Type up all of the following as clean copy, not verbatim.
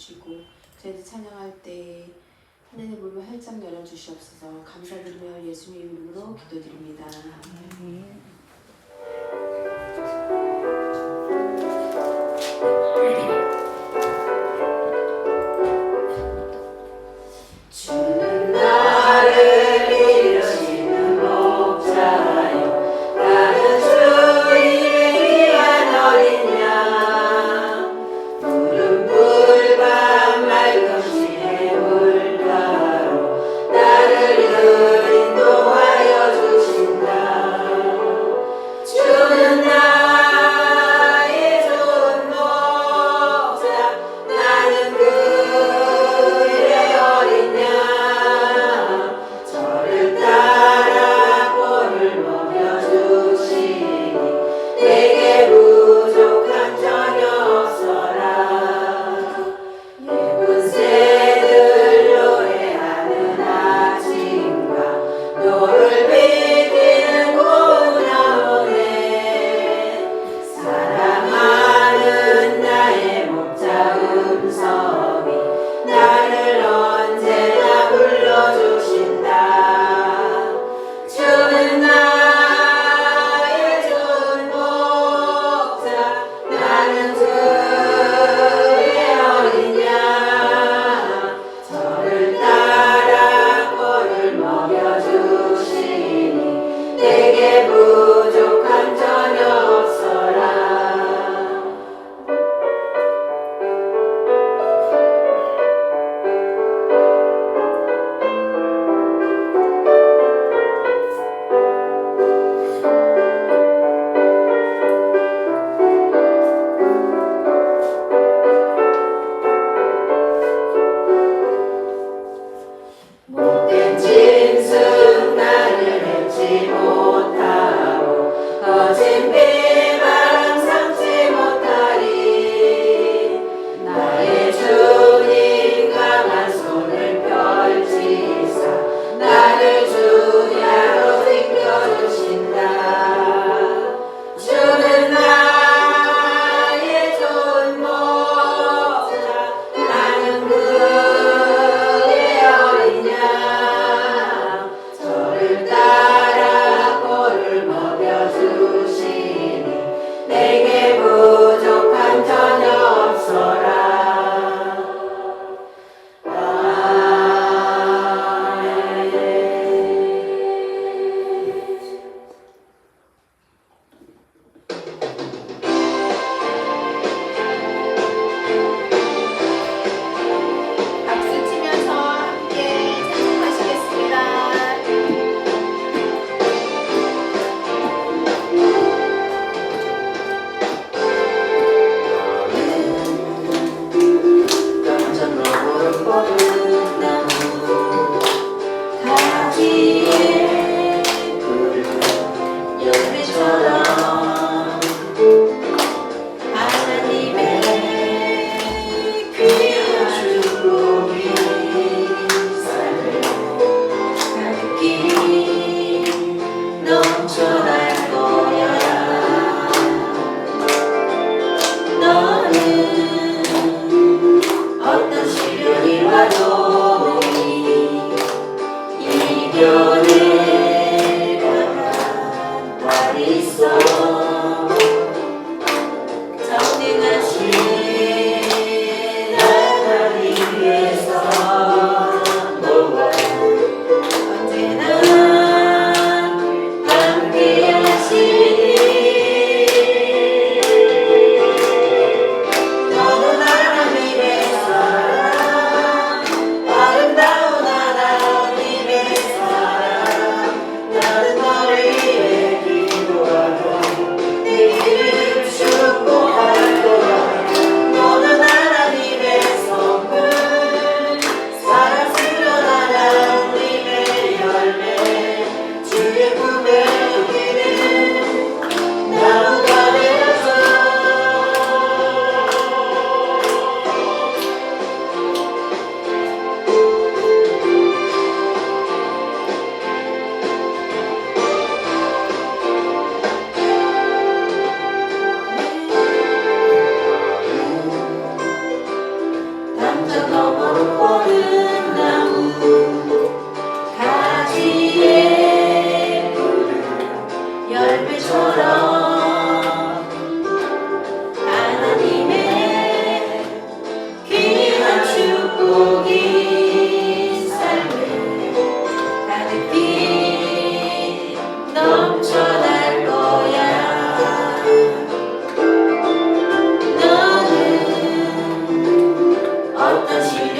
주시고 저희들 찬양할 때 하늘의 문을 활짝 열어주시옵소서. 감사드리며 예수님 이름으로 기도드립니다. 주는 나를 이루시는 목자요 나는 주 이름이 한 어린 양 푸른 풀밭 맑은 시의 물가로 나를 인도하여 주신다. 주는 나의 좋은 목자 나는 그의 어린 양 저를 따라 꼴을 먹여주시니 내게 부족한 전혀 없어라. 예쁜 새들 노래하는 아침과 노를 비비는 고운 아모네 사랑하는 나의 목자 음성이 나를 언제나 불러주신다. 주는 나의 좋은 목자 나는 그의 어린 양 저를 따라 꼴을 먹여주시니 내게 부족한 전혀 없어라.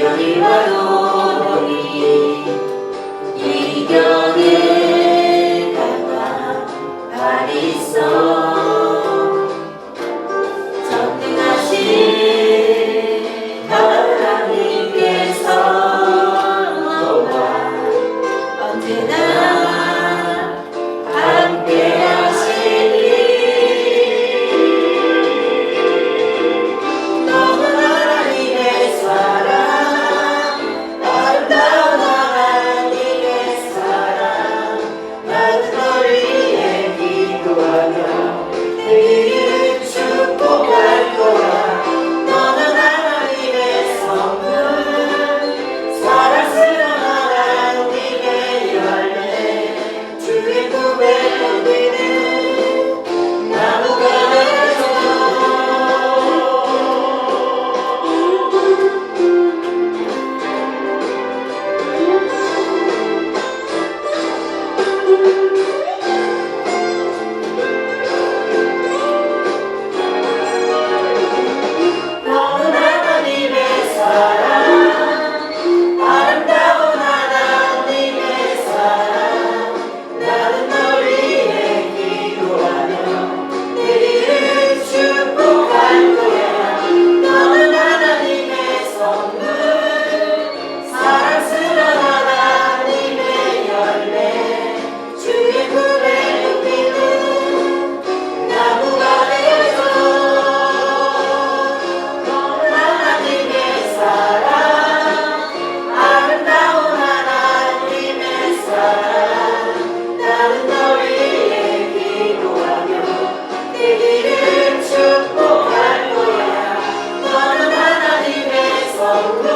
시련이 와도 이겨낼 가까이 있어 전능하신 하나님께서 너와 언제나 함께 하시니 너는 하나님의 사랑 아름다운 하나님의 사랑 나는 너를 위해 기도하며 내일을 축복할 거야 너는 하나님의 선물 사랑스러운 하나님의 열매 주의 꿈에 누리는 나무가 되어줘 너는 하나님의 사랑 아름다운 하나님의 사랑 나는 널 위해 기도하며 내일을 축복할 거야 너는 하나님의 선물 사랑스러운 하나님의 열매 주의 품에 누리는 나무가 되어줘 너는 하나님의 사랑 아름다운 하나님의 사랑 나는 널 위해 기도하며 내 길을 축복할 거야 너는 하나님의 선물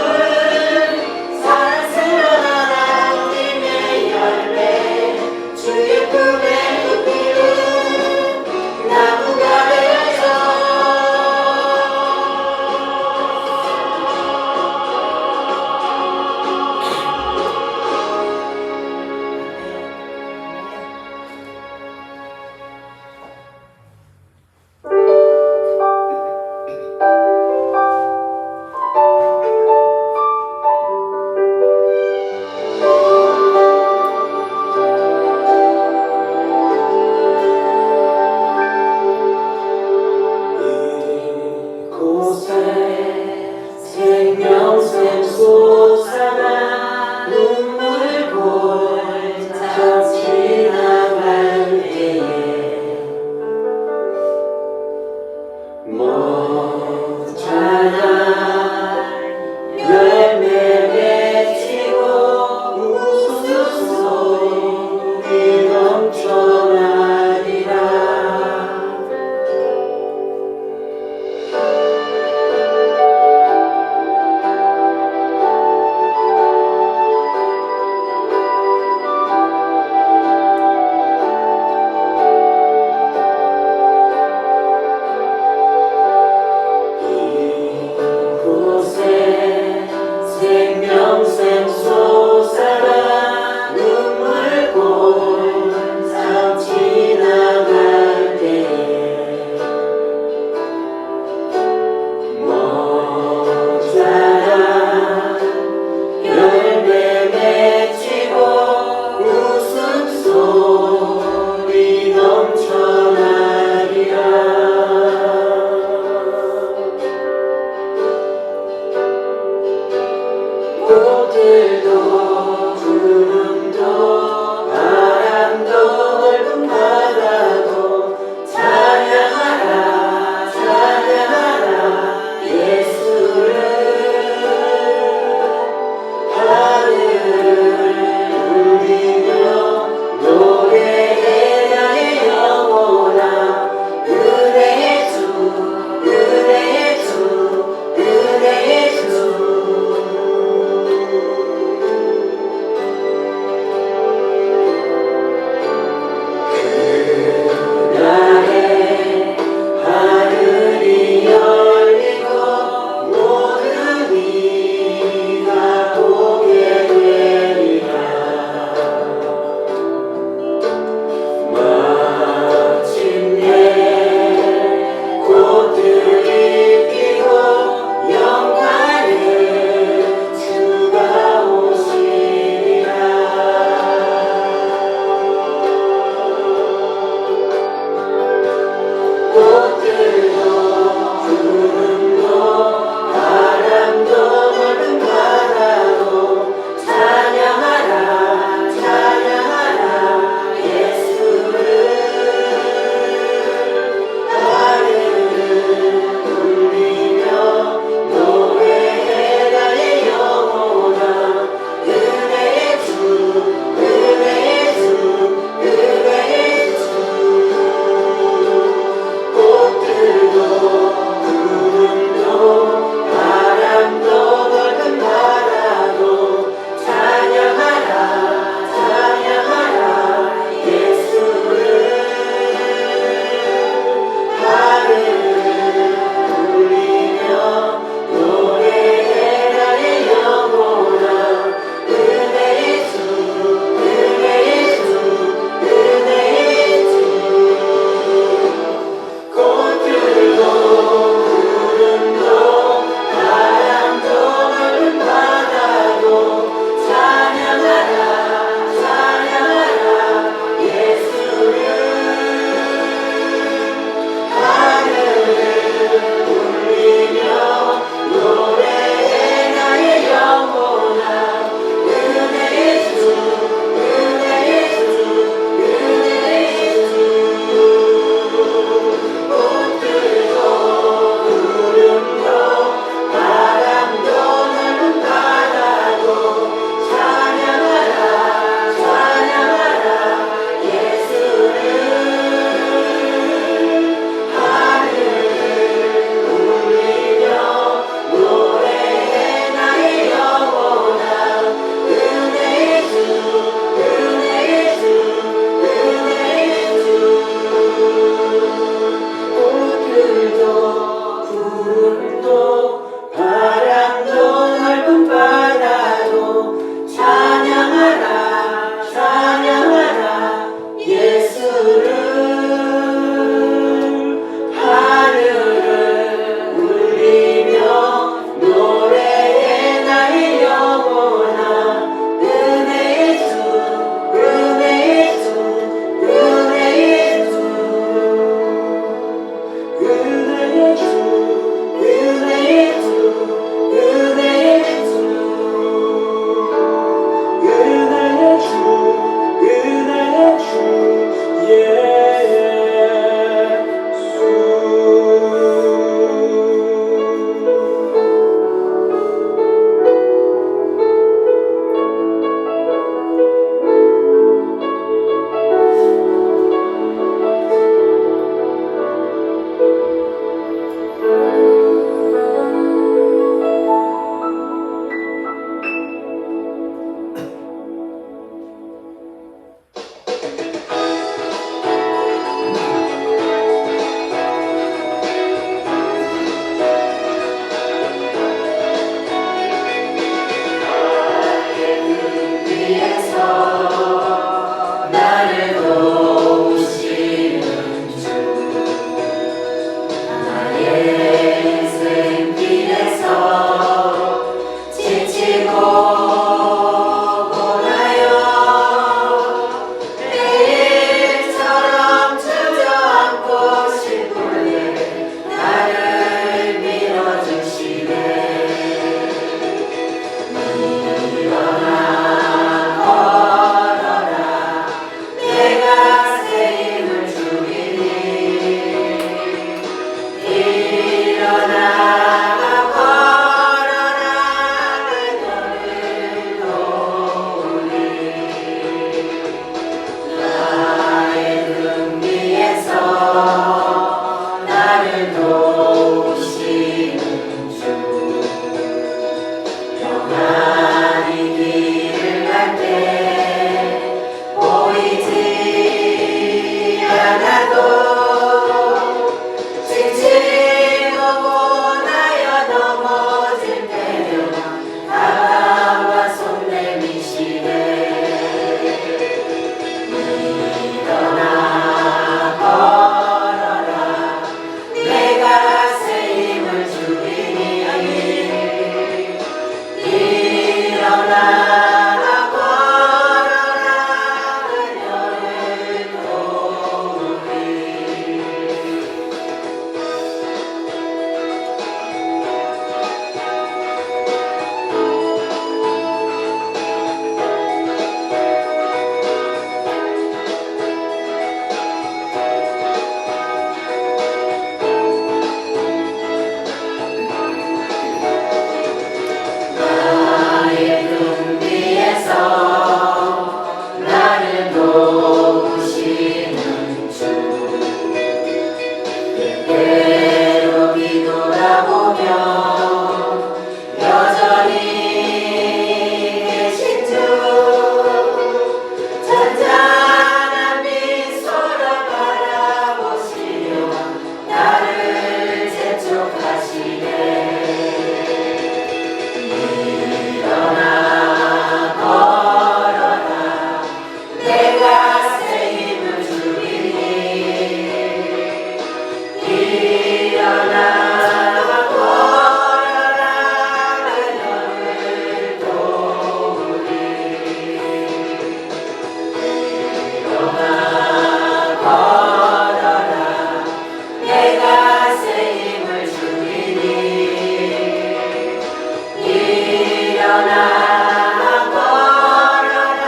일어나 걸어라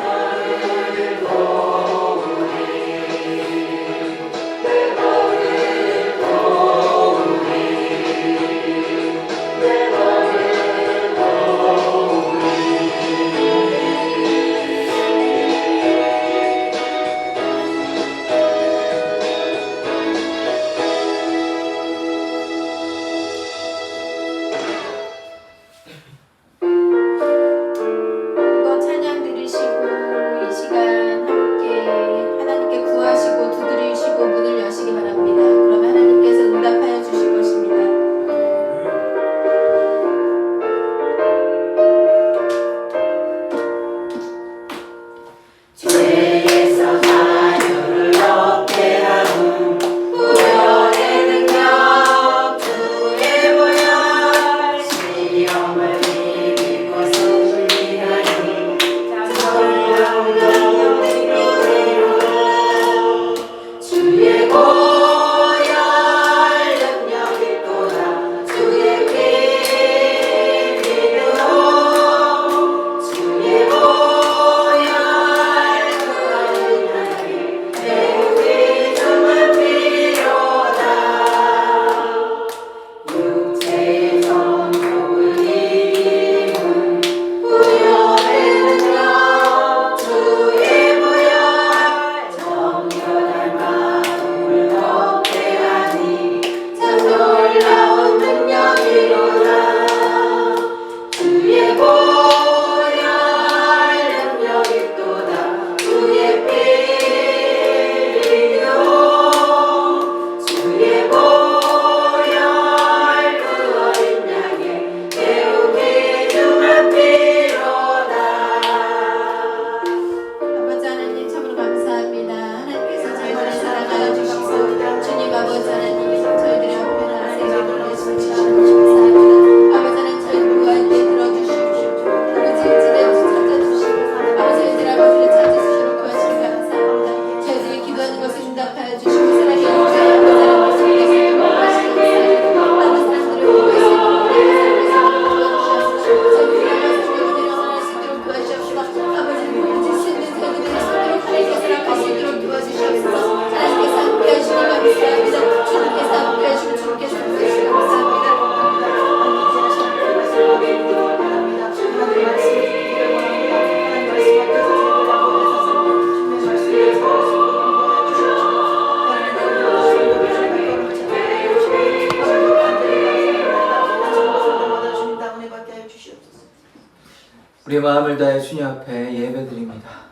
너를 도우리 내 너를 도우리 내 너를 도우리 이번 찬양 들으시고 이 시간 함께 하나님께 구하시고 두드리시고 문을 여시기 바랍니다. 그러면 하나님께서 응답하여 주실 것입니다. 죄에서 자유를 얻게 하는 구원의 능력 주의 보혈 시험을 이기고 승리하니 장성령 이루리로 주의 보혈 능력이 또다 주의 피 믿음으로 주의 보혈 매우 믿음은 필요다 육체의 정욕을 이기는 부여의 능력 주의 부여 정결한 마음을 얻게 하니 참 놀라운 능력이로다 주의 보혈 능력이 또다 주의 피 믿음 주의 보혈 그 어린 양의 매우 믿음은 필요다 아버지 하나님 참으로 감사합니다. 하나님께서 저희들을 사랑하여 주시고 주님 아버지 하나님 저희들의 앞에 나세요 돌려주시니 감사합니다. 아버지 하나님 저희를 구할 때 들어주시고 아버지 일진에 찾아주시고 아버지 저희들 아버지를 찾으시도록 구하시니 감사합니다. 저희들이 기도하는 것을 응답하여 주시고 사랑해 주시고 아버지 하나님 속에서 구하시니 감사합니다. 아버지 사람들을 구하시고 우리 마음을 다해 주님 앞에 예배드립니다.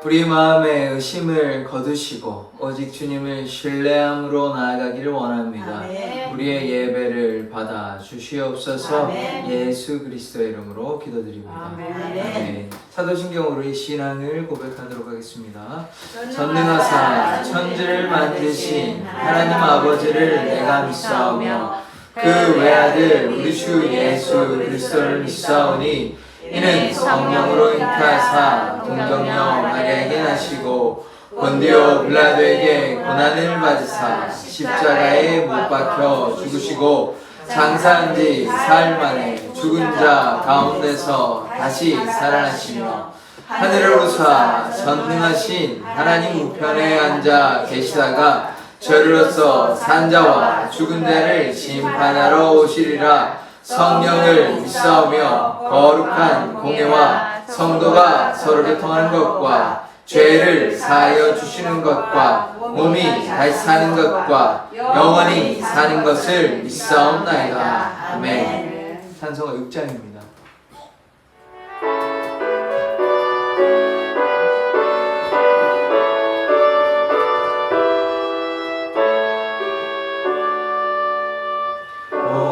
우리 마음의 의심을 거두시고 오직 주님을 신뢰함으로 나아가기를 원합니다. 아멘. 우리의 예배를 받아 주시옵소서. 아멘. 예수 그리스도의 이름으로 기도드립니다. 아멘. 사도신경으로 이 신앙을 고백하도록 하겠습니다. 전능하사 천지를 만드신 하나님 아버지를 내가 믿사오며 그 외아들 우리 주 예수 그리스도를 믿사오니 이는 성령으로 잉태하사 동정녀 마리아에게 나시고 본디오 빌라도에게 고난을 받으사 십자가에 못 박혀 죽으시고 장사한 지 사흘 만에 죽은 자 가운데서 다시 살아나시며 하늘을 오르사 전능하신 하나님 우편에 앉아 계시다가 저리로서 산자와 죽은 자를 심판하러 오시리라. 성령을 믿사오며 거룩한 공예와 성도가 서로 교통하는 것과 죄를 사하여 주시는 것과 몸이 다시 사는 것과 영원히 사는 것을 믿사옵나이다. 아멘. 찬송가 6장입니다.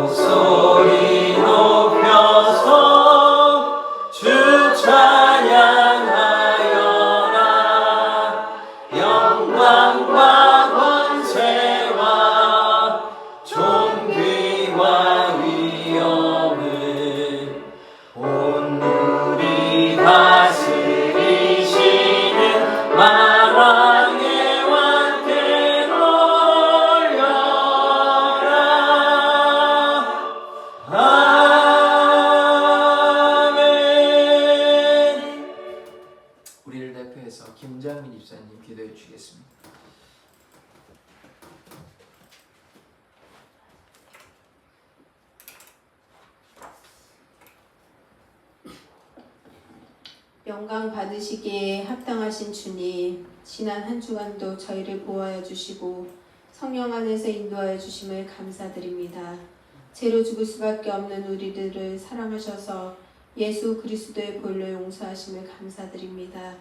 목소리 높여서 주 찬양하여라. 김장민 집사님 기도해 주시겠습니다. 영광 받으시기에 합당하신 주님, 지난 한 주간도 저희를 보호하여 주시고 성령 안에서 인도하여 주심을 감사드립니다. 죄로 죽을 수밖에 없는 우리들을 사랑하셔서 예수 그리스도의 보혈로 용서하심을 감사드립니다.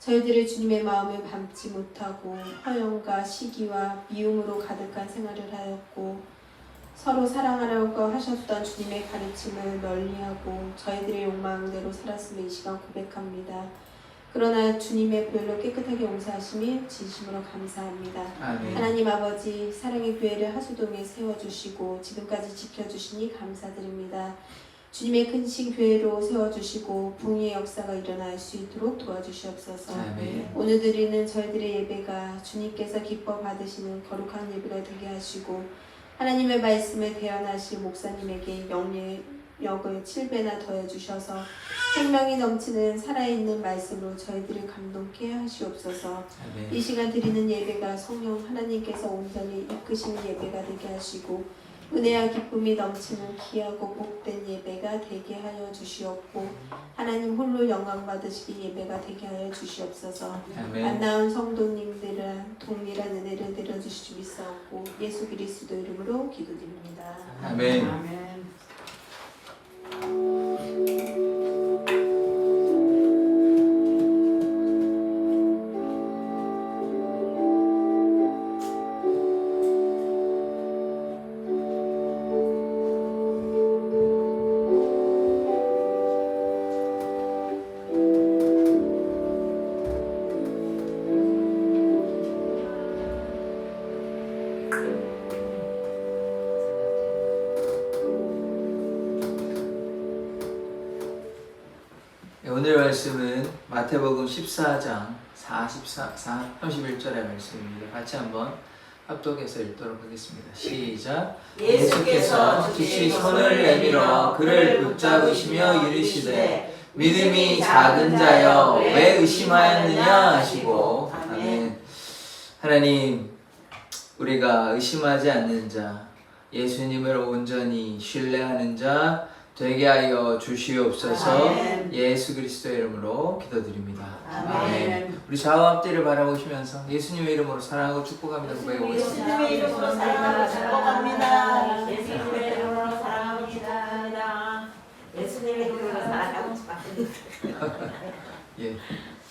저희들의 주님의 마음을 담지 못하고 허영과 시기와 미움으로 가득한 생활을 하였고 서로 사랑하라고 하셨던 주님의 가르침을 널리하고 저희들의 욕망대로 살았음을 이 시간 고백합니다. 그러나 주님의 보혈로 깨끗하게 용서하심이 진심으로 감사합니다. 아멘. 하나님 아버지, 사랑의 교회를 하수동에 세워주시고 지금까지 지켜주시니 감사드립니다. 주님의 큰신 교회로 세워주시고 부흥의 역사가 일어날 수 있도록 도와주시옵소서. 아멘. 오늘 드리는 저희들의 예배가 주님께서 기뻐 받으시는 거룩한 예배가 되게 하시고 하나님의 말씀을 대언하실 목사님에게 영역을 7배나 더해주셔서 생명이 넘치는 살아있는 말씀으로 저희들을 감동케 하시옵소서. 아멘. 이 시간 드리는 예배가 성령 하나님께서 온전히 이끄시는 예배가 되게 하시고 은혜와 기쁨이 넘치는 귀하고 복된 예배가 되게 하여 주시옵고 하나님 홀로 영광 받으시기 예배가 되게 하여 주시옵소서. 아멘. 안 낳은 성도님들은 동일한 은혜를 내려주시기 믿사옵고 예수 그리스도 이름으로 기도드립니다. 아멘. 아멘. 오늘 말씀은 마태복음 14장 31절의 말씀입니다. 같이 한번 합독해서 읽도록 하겠습니다. 시작. 예수께서 즉시 손을 내밀어 그를 붙잡으시며 이르시되 믿음이 작은 자여 왜 의심하였느냐 하시고. 아멘. 하나님, 우리가 의심하지 않는 자, 예수님을 온전히 신뢰하는 자 되게 하여 주시옵소서. 아멘. 예수 그리스도의 이름으로 기도드립니다. 아멘. 우리 좌우 앞뒤를 바라보시면서 예수님의 이름으로 사랑하고 축복합니다. 고백해보겠습니다. 예수님의 이름으로 사랑하고 축복합니다. 예수님의 이름으로 사랑합니다. 예수님의 이름으로 사랑하고 축복합니다. 예,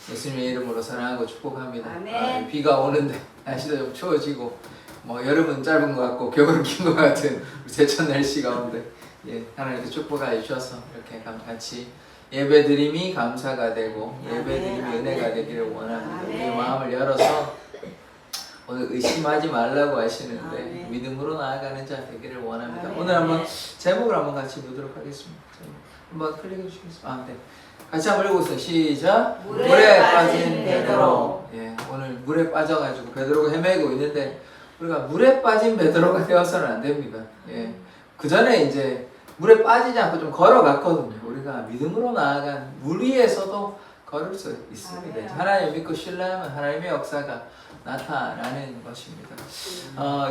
예수님의 이름으로 사랑하고 축복합니다. 아멘. 비가 오는데 날씨도 좀 추워지고 뭐 여름은 짧은 것 같고 겨울은 긴 것 같은 우리 제천 날씨 가운데 하나님께 축복하여 주셔서 이렇게 같이 예배드림이 감사가 되고 예배드림이 은혜가 되기를 원합니다. 우리의 마음을 열어서 오늘 의심하지 말라고 하시는데 믿음으로 나아가는 자 되기를 원합니다. 오늘 한번 제목을 한번 같이 보도록 하겠습니다. 한번 클릭해 주시겠습니다. 네. 같이 한번 읽어보세요. 시작. 물에 빠진 베드로. 오늘 물에 빠져가지고 베드로가 헤매고 있는데 우리가 물에 빠진 베드로가 되어서는 안 됩니다. 그 전에 이제 물에 빠지지 않고 좀 걸어갔거든요. 우리가 믿음으로 나아간 물 위에서도 걸을 수 있습니다. 아멘. 하나님 믿고 신뢰하면 하나님의 역사가 나타나는 것입니다.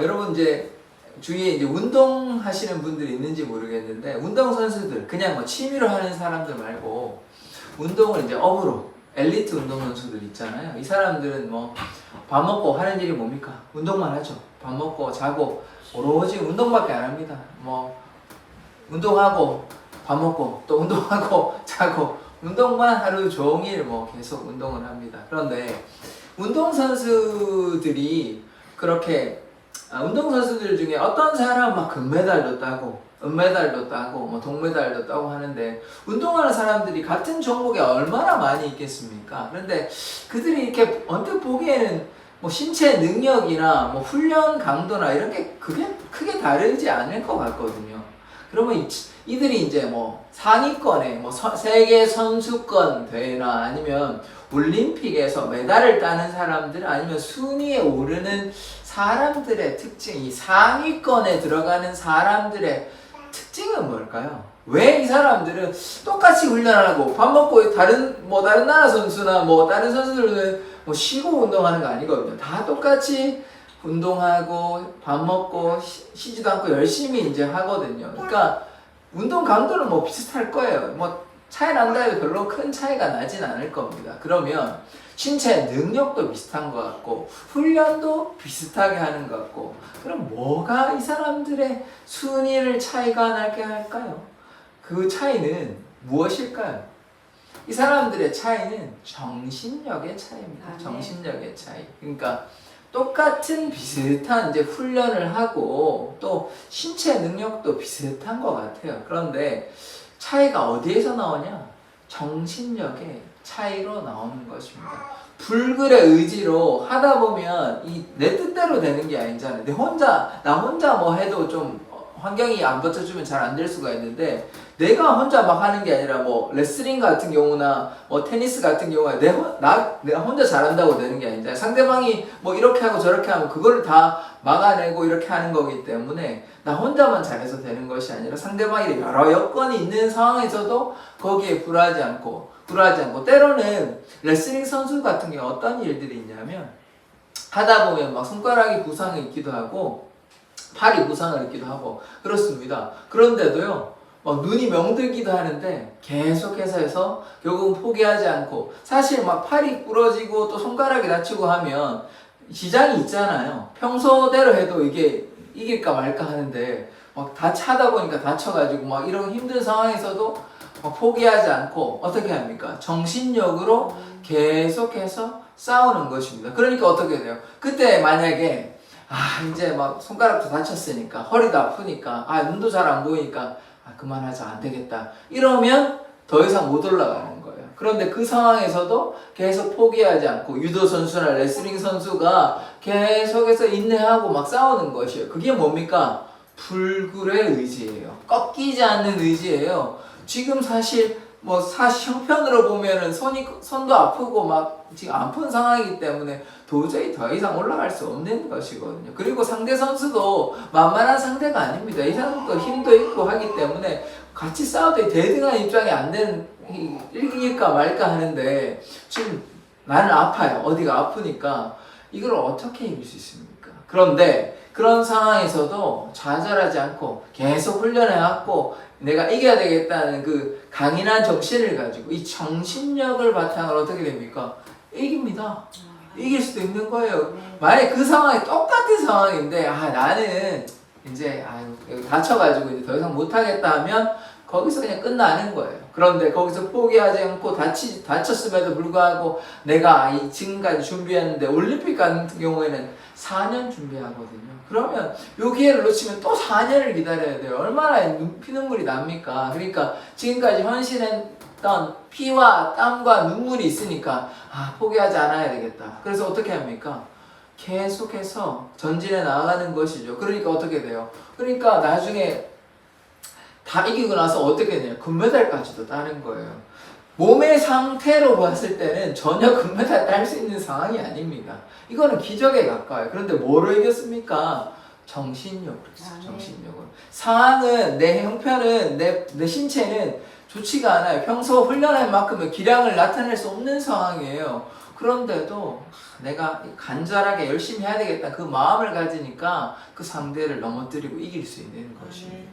여러분 이제 주위에 이제 운동하시는 분들이 있는지 모르겠는데 운동 선수들 그냥 뭐 취미로 하는 사람들 말고 운동을 이제 업으로 엘리트 운동 선수들 있잖아요. 이 사람들은 뭐 밥 먹고 하는 일이 뭡니까? 운동만 하죠. 밥 먹고 자고 오로지 운동밖에 안 합니다. 뭐 운동하고 밥 먹고 또 운동하고 자고 운동만 하루 종일 뭐 계속 운동을 합니다. 그런데 운동선수들이 그렇게 운동선수들 중에 어떤 사람은 막 금메달도 따고 은메달도 따고 뭐 동메달도 따고 하는데 운동하는 사람들이 같은 종목에 얼마나 많이 있겠습니까? 그런데 그들이 이렇게 언뜻 보기에는 뭐 신체 능력이나 뭐 훈련 강도나 이런 게 크게 다르지 않을 것 같거든요. 그러면 이들이 이제 뭐 상위권에 뭐 세계 선수권 대회나 아니면 올림픽에서 메달을 따는 사람들 아니면 순위에 오르는 사람들의 특징, 이 상위권에 들어가는 사람들의 특징은 뭘까요? 왜 이 사람들은 똑같이 훈련하고 밥 먹고 다른 나라 선수나 뭐 다른 선수들은 뭐 쉬고 운동하는 거 아니거든요. 다 똑같이 운동하고 밥 먹고 쉬지도 않고 열심히 이제 하거든요. 그러니까 운동 강도는 뭐 비슷할 거예요. 뭐 차이 난다 해도 별로 큰 차이가 나진 않을 겁니다. 그러면 신체 능력도 비슷한 것 같고 훈련도 비슷하게 하는 것 같고 그럼 뭐가 이 사람들의 순위를 차이가 나게 할까요? 그 차이는 무엇일까요? 이 사람들의 차이는 정신력의 차이입니다. 아, 네. 정신력의 차이. 그러니까 똑같은 비슷한 이제 훈련을 하고 또 신체 능력도 비슷한 것 같아요. 그런데 차이가 어디에서 나오냐? 정신력의 차이로 나오는 것입니다. 불굴의 의지로 하다 보면 이 내 뜻대로 되는 게 아니잖아요. 나 혼자 뭐 해도 좀 환경이 안 받쳐주면 잘 안 될 수가 있는데 내가 혼자 막 하는 게 아니라 뭐 레슬링 같은 경우나 뭐 테니스 같은 경우에 내가 혼자 잘한다고 되는 게 아니잖아요. 상대방이 뭐 이렇게 하고 저렇게 하면 그거를 다 막아내고 이렇게 하는 거기 때문에 나 혼자만 잘해서 되는 것이 아니라 상대방이 여러 여건이 있는 상황에서도 거기에 굴하지 않고 때로는 레슬링 선수 같은 경우 어떤 일들이 있냐면 하다 보면 막 손가락이 부상이 있기도 하고 팔이 부상을 입기도 하고 그렇습니다. 그런데도요 막 눈이 명들기도 하는데 계속해서 해서 결국은 포기하지 않고 사실 막 팔이 부러지고 또 손가락이 다치고 하면 지장이 있잖아요. 평소대로 해도 이게 이길까 말까 하는데 막 하다 보니까 다쳐가지고 막 이런 힘든 상황에서도 포기하지 않고 어떻게 합니까? 정신력으로 계속해서 싸우는 것입니다. 그러니까 어떻게 돼요? 그때 만약에 이제 막 손가락도 다쳤으니까 허리도 아프니까 눈도 잘 안 보이니까 그만하자 안 되겠다 이러면 더 이상 못 올라가는 거예요. 그런데 그 상황에서도 계속 포기하지 않고 유도 선수나 레슬링 선수가 계속해서 인내하고 막 싸우는 것이에요. 그게 뭡니까? 불굴의 의지예요. 꺾이지 않는 의지예요. 지금 사실 형편으로 보면은 손도 아프고 막 지금 아픈 상황이기 때문에 도저히 더 이상 올라갈 수 없는 것이거든요. 그리고 상대 선수도 만만한 상대가 아닙니다. 이 사람도 힘도 있고 하기 때문에 같이 싸워도 대등한 입장이 안 되는, 이길까 말까 하는데 지금 나는 아파요. 어디가 아프니까 이걸 어떻게 이길 수 있습니까? 그런데 그런 상황에서도 좌절하지 않고 계속 훈련해왔고 내가 이겨야 되겠다는 그 강인한 정신을 가지고 이 정신력을 바탕으로 어떻게 됩니까? 이깁니다. 이길 수도 있는 거예요. 만약에 그 상황이 똑같은 상황인데 나는 이제 여기 다쳐가지고 이제 더 이상 못하겠다 하면 거기서 그냥 끝나는 거예요. 그런데 거기서 포기하지 않고 다쳤음에도 불구하고 내가 지금까지 준비했는데 올림픽 같은 경우에는 4년 준비하거든요. 그러면 요 기회를 놓치면 또 4년을 기다려야 돼요. 얼마나 피눈물이 납니까? 그러니까 지금까지 헌신했던 피와 땀과 눈물이 있으니까 포기하지 않아야 되겠다. 그래서 어떻게 합니까? 계속해서 전진해 나가는 것이죠. 그러니까 어떻게 돼요? 그러니까 나중에 다 이기고 나서 어떻게 되냐? 금메달까지도 따는 거예요. 몸의 상태로 봤을 때는 전혀 금메달 딸 수 있는 상황이 아닙니다. 이거는 기적에 가까워요. 그런데 뭐로 이겼습니까? 정신력으로 했어요. 정신력으로. 상황은 내 형편은 내 신체는 좋지가 않아요. 평소 훈련할 만큼의 기량을 나타낼 수 없는 상황이에요. 그런데도 내가 간절하게 열심히 해야 되겠다 그 마음을 가지니까 그 상대를 넘어뜨리고 이길 수 있는 것입니다.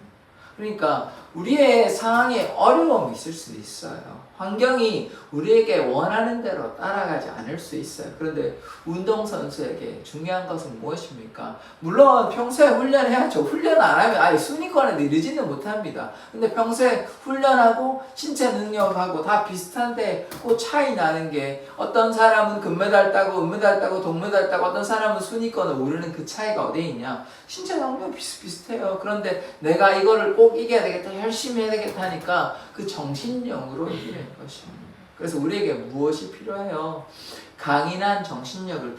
그러니까 우리의 상황에 어려움이 있을 수 있어요. 환경이 우리에게 원하는 대로 따라가지 않을 수 있어요. 그런데 운동선수에게 중요한 것은 무엇입니까? 물론 평소에 훈련해야죠. 훈련 안 하면 아예 순위권에 이르지는 못합니다. 근데 평소에 훈련하고 신체 능력하고 다 비슷한데 그 차이 나는 게 어떤 사람은 금메달 따고 은메달 따고 동메달 따고 어떤 사람은 순위권에 오르는 그 차이가 어디에 있냐? 신체 능력 비슷비슷해요. 그런데 내가 이거를 꼭 이겨야 되겠다, 열심히 해야 되겠다 하니까 그 정신력으로 이기는 것입니다. 그래서 우리에게 무엇이 필요해요? 강인한 정신력이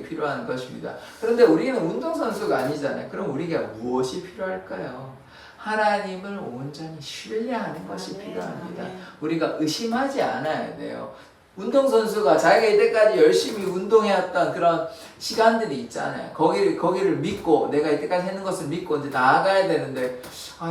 필요한 것입니다. 그런데 우리는 운동선수가 아니잖아요. 그럼 우리가 무엇이 필요할까요? 하나님을 온전히 신뢰하는 것이 필요합니다. 우리가 의심하지 않아야 돼요. 운동선수가 자기가 이때까지 열심히 운동해왔던 그런 시간들이 있잖아요. 거기를 믿고, 내가 이때까지 했는 것을 믿고 이제 나아가야 되는데,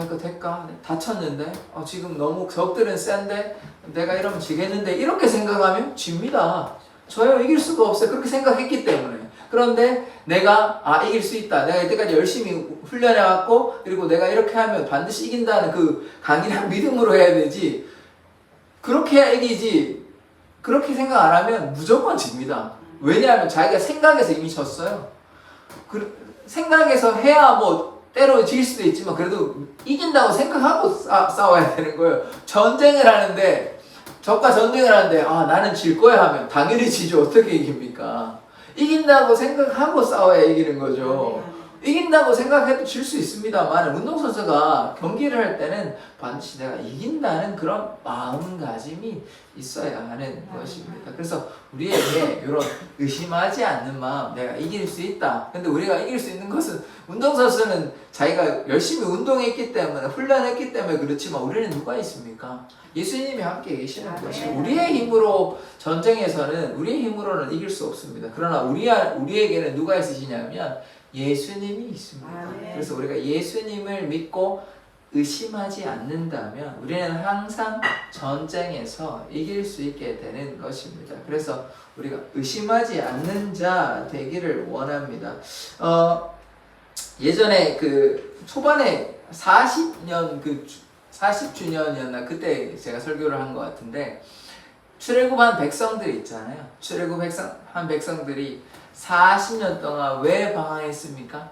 이거 될까? 다쳤는데? 지금 너무 적들은 센데? 내가 이러면 지겠는데? 이렇게 생각하면 집니다. 저요 이길 수가 없어요. 그렇게 생각했기 때문에. 그런데 내가 이길 수 있다. 내가 이때까지 열심히 훈련해왔고 그리고 내가 이렇게 하면 반드시 이긴다는 그 강인한 믿음으로 해야 되지. 그렇게 해야 이기지. 그렇게 생각 안 하면 무조건 집니다. 왜냐하면 자기가 생각에서 이미 졌어요. 생각에서 해야 뭐 때로 질 수도 있지만 그래도 이긴다고 생각하고 싸워야 되는 거예요. 전쟁을 하는데 적과 전쟁을 하는데 나는 질 거야 하면 당연히 지죠. 어떻게 이깁니까? 이긴다고 생각하고 싸워야 이기는 거죠. 이긴다고 생각해도 질 수 있습니다만 운동선수가 경기를 할 때는 반드시 내가 이긴다는 그런 마음가짐이 있어야 하는 것입니다. 그래서 우리에게 이런 의심하지 않는 마음, 내가 이길 수 있다. 근데 우리가 이길 수 있는 것은 운동선수는 자기가 열심히 운동했기 때문에 훈련했기 때문에 그렇지만 우리는 누가 있습니까? 예수님이 함께 계시는 것이고 우리의 힘으로 전쟁에서는 우리의 힘으로는 이길 수 없습니다. 그러나 우리에게는 누가 있으시냐면 예수님이 있습니다. 그래서 우리가 예수님을 믿고 의심하지 않는다면 우리는 항상 전쟁에서 이길 수 있게 되는 것입니다. 그래서 우리가 의심하지 않는 자 되기를 원합니다. 예전에 그 초반에 40주년이었나 그때 제가 설교를 한 것 같은데 출애굽한 백성들이 있잖아요. 출애굽한 백성들이 40년 동안 왜 방황했습니까?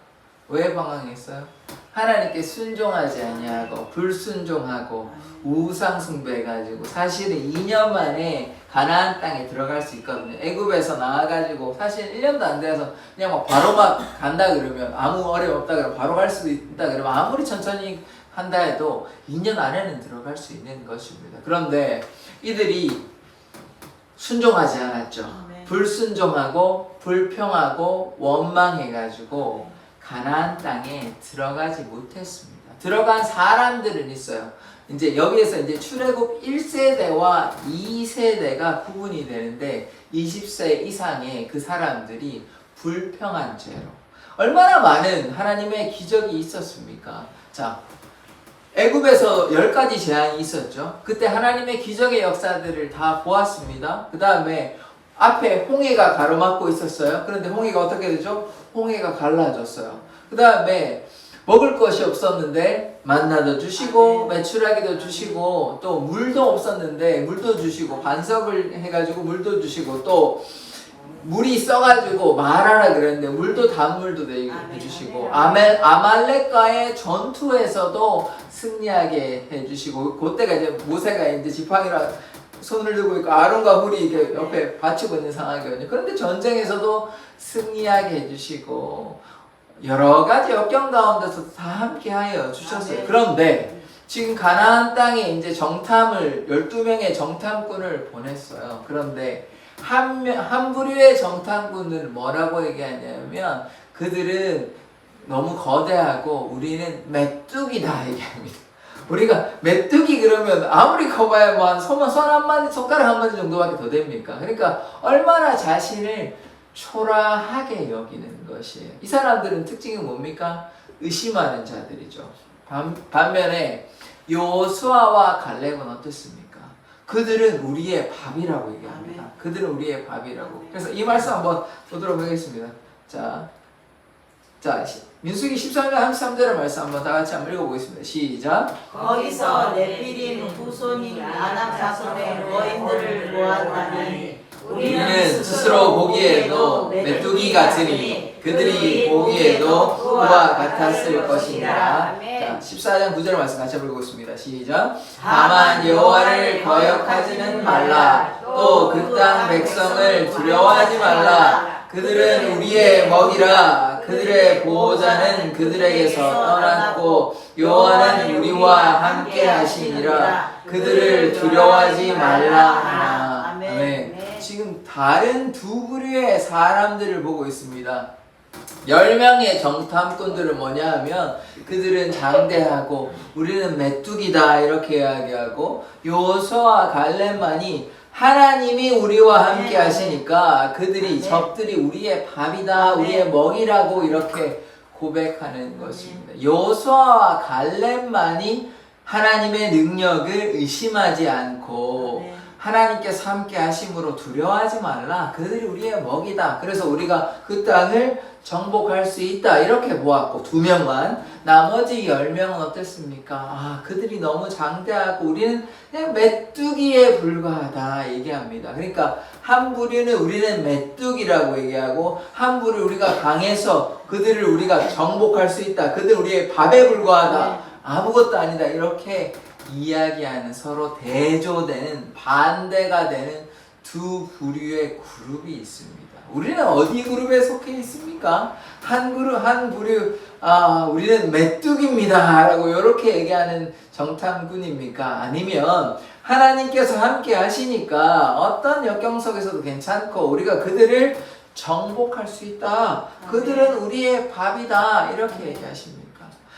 왜 방황했어요? 하나님께 순종하지 아니하고 불순종하고 우상 숭배해가지고 사실은 2년 만에 가나안 땅에 들어갈 수 있거든요. 애굽에서 나와가지고 사실 1년도 안 돼서 그냥 바로 막 간다 그러면 아무 어려움 없다 그러면 바로 갈 수도 있다 그러면 아무리 천천히 한다 해도 2년 안에는 들어갈 수 있는 것입니다. 그런데 이들이 순종하지 않았죠. 불순종하고 불평하고 원망해가지고 가나안 땅에 들어가지 못했습니다. 들어간 사람들은 있어요. 이제 여기에서 이제 출애굽 1세대와 2세대가 구분이 되는데 20세 이상의 그 사람들이 불평한 죄로 얼마나 많은 하나님의 기적이 있었습니까? 자, 애굽에서 10가지 재앙이 있었죠. 그때 하나님의 기적의 역사들을 다 보았습니다. 그 다음에 앞에 홍해가 가로막고 있었어요. 그런데 홍해가 어떻게 되죠? 홍해가 갈라졌어요. 그 다음에 먹을 것이 없었는데 만나도 주시고 메추라기도 주시고 또 물도 없었는데 물도 주시고 반석을 해가지고 물도 주시고 또 물이 써가지고 말하라 그랬는데 물도 단물도 해주시고 아말렉과의 전투에서도 승리하게 해주시고 그때가 이제 모세가 이제 지팡이랑 손을 들고 있고 아론과 훌이 이렇게 옆에 받치고 있는 상황이거든요. 그런데 전쟁에서도 승리하게 해주시고 여러 가지 역경 가운데서 다 함께하여 주셨어요. 그런데 지금 가나안 땅에 이제 12명의 정탐꾼을 보냈어요. 그런데 한 부류의 정탐꾼은 뭐라고 얘기하냐면 그들은 너무 거대하고 우리는 메뚜기다 얘기합니다. 우리가 메뚜기 그러면 아무리 커봐야 뭐 손 한 마디, 손가락 한 마디 정도밖에 더 됩니까? 그러니까 얼마나 자신을 초라하게 여기는 것이에요. 이 사람들은 특징이 뭡니까? 의심하는 자들이죠. 반면에 요수아와 갈렙은 어떻습니까? 그들은 우리의 밥이라고 얘기합니다. 그들은 우리의 밥이라고. 그래서 이 말씀 한번 보도록 하겠습니다. 자, 민수기 13장 33절의 말씀 한번 다 같이 한번 읽어보겠습니다. 시작. 거기서 네피림 후손인 아낙 자손의 거인들을 보았다니 우리는 스스로 보기에도 메뚜기 같으니 그들이 보기에도 그와 같았을 것이니라. 자, 14장 9절 말씀 같이 한번 읽어보겠습니다. 시작. 다만 여호와를 거역하지는 말라. 또 그 땅 백성을 두려워하지 말라. 그들은 우리의 먹이라. 그들의 보호자는 그들에게서 떠났고 여호와는 우리와 함께 하시니라. 그들을 두려워하지 말라 하나. 아멘. 지금 다른 두 부류의 사람들을 보고 있습니다. 10명의 정탐꾼들은 뭐냐 하면 그들은 장대하고 우리는 메뚜기다 이렇게 이야기하고 요수아와 갈렙만이 하나님이 우리와 함께 하시니까 그들이 적들이 우리의 밥이다 우리의 먹이라고 이렇게 고백하는 것입니다. 요수아와 갈렙만이 하나님의 능력을 의심하지 않고 하나님께서 함께 하심으로 두려워하지 말라. 그들이 우리의 먹이다. 그래서 우리가 그 땅을 정복할 수 있다. 이렇게 보았고 2명만. 나머지 10명은 어땠습니까? 그들이 너무 장대하고 우리는 그냥 메뚜기에 불과하다 얘기합니다. 그러니까 한 부류는 우리는 메뚜기라고 얘기하고 한 부류 우리가 강해서 그들을 우리가 정복할 수 있다. 그들 우리의 밥에 불과하다. 아무것도 아니다. 이렇게 이야기하는, 서로 대조되는, 반대가 되는 두 부류의 그룹이 있습니다. 우리는 어디 그룹에 속해 있습니까? 한 부류, 우리는 메뚜기입니다 라고 이렇게 얘기하는 정탐꾼입니까? 아니면 하나님께서 함께 하시니까 어떤 역경 속에서도 괜찮고 우리가 그들을 정복할 수 있다. 그들은 우리의 밥이다. 이렇게 얘기하십니다.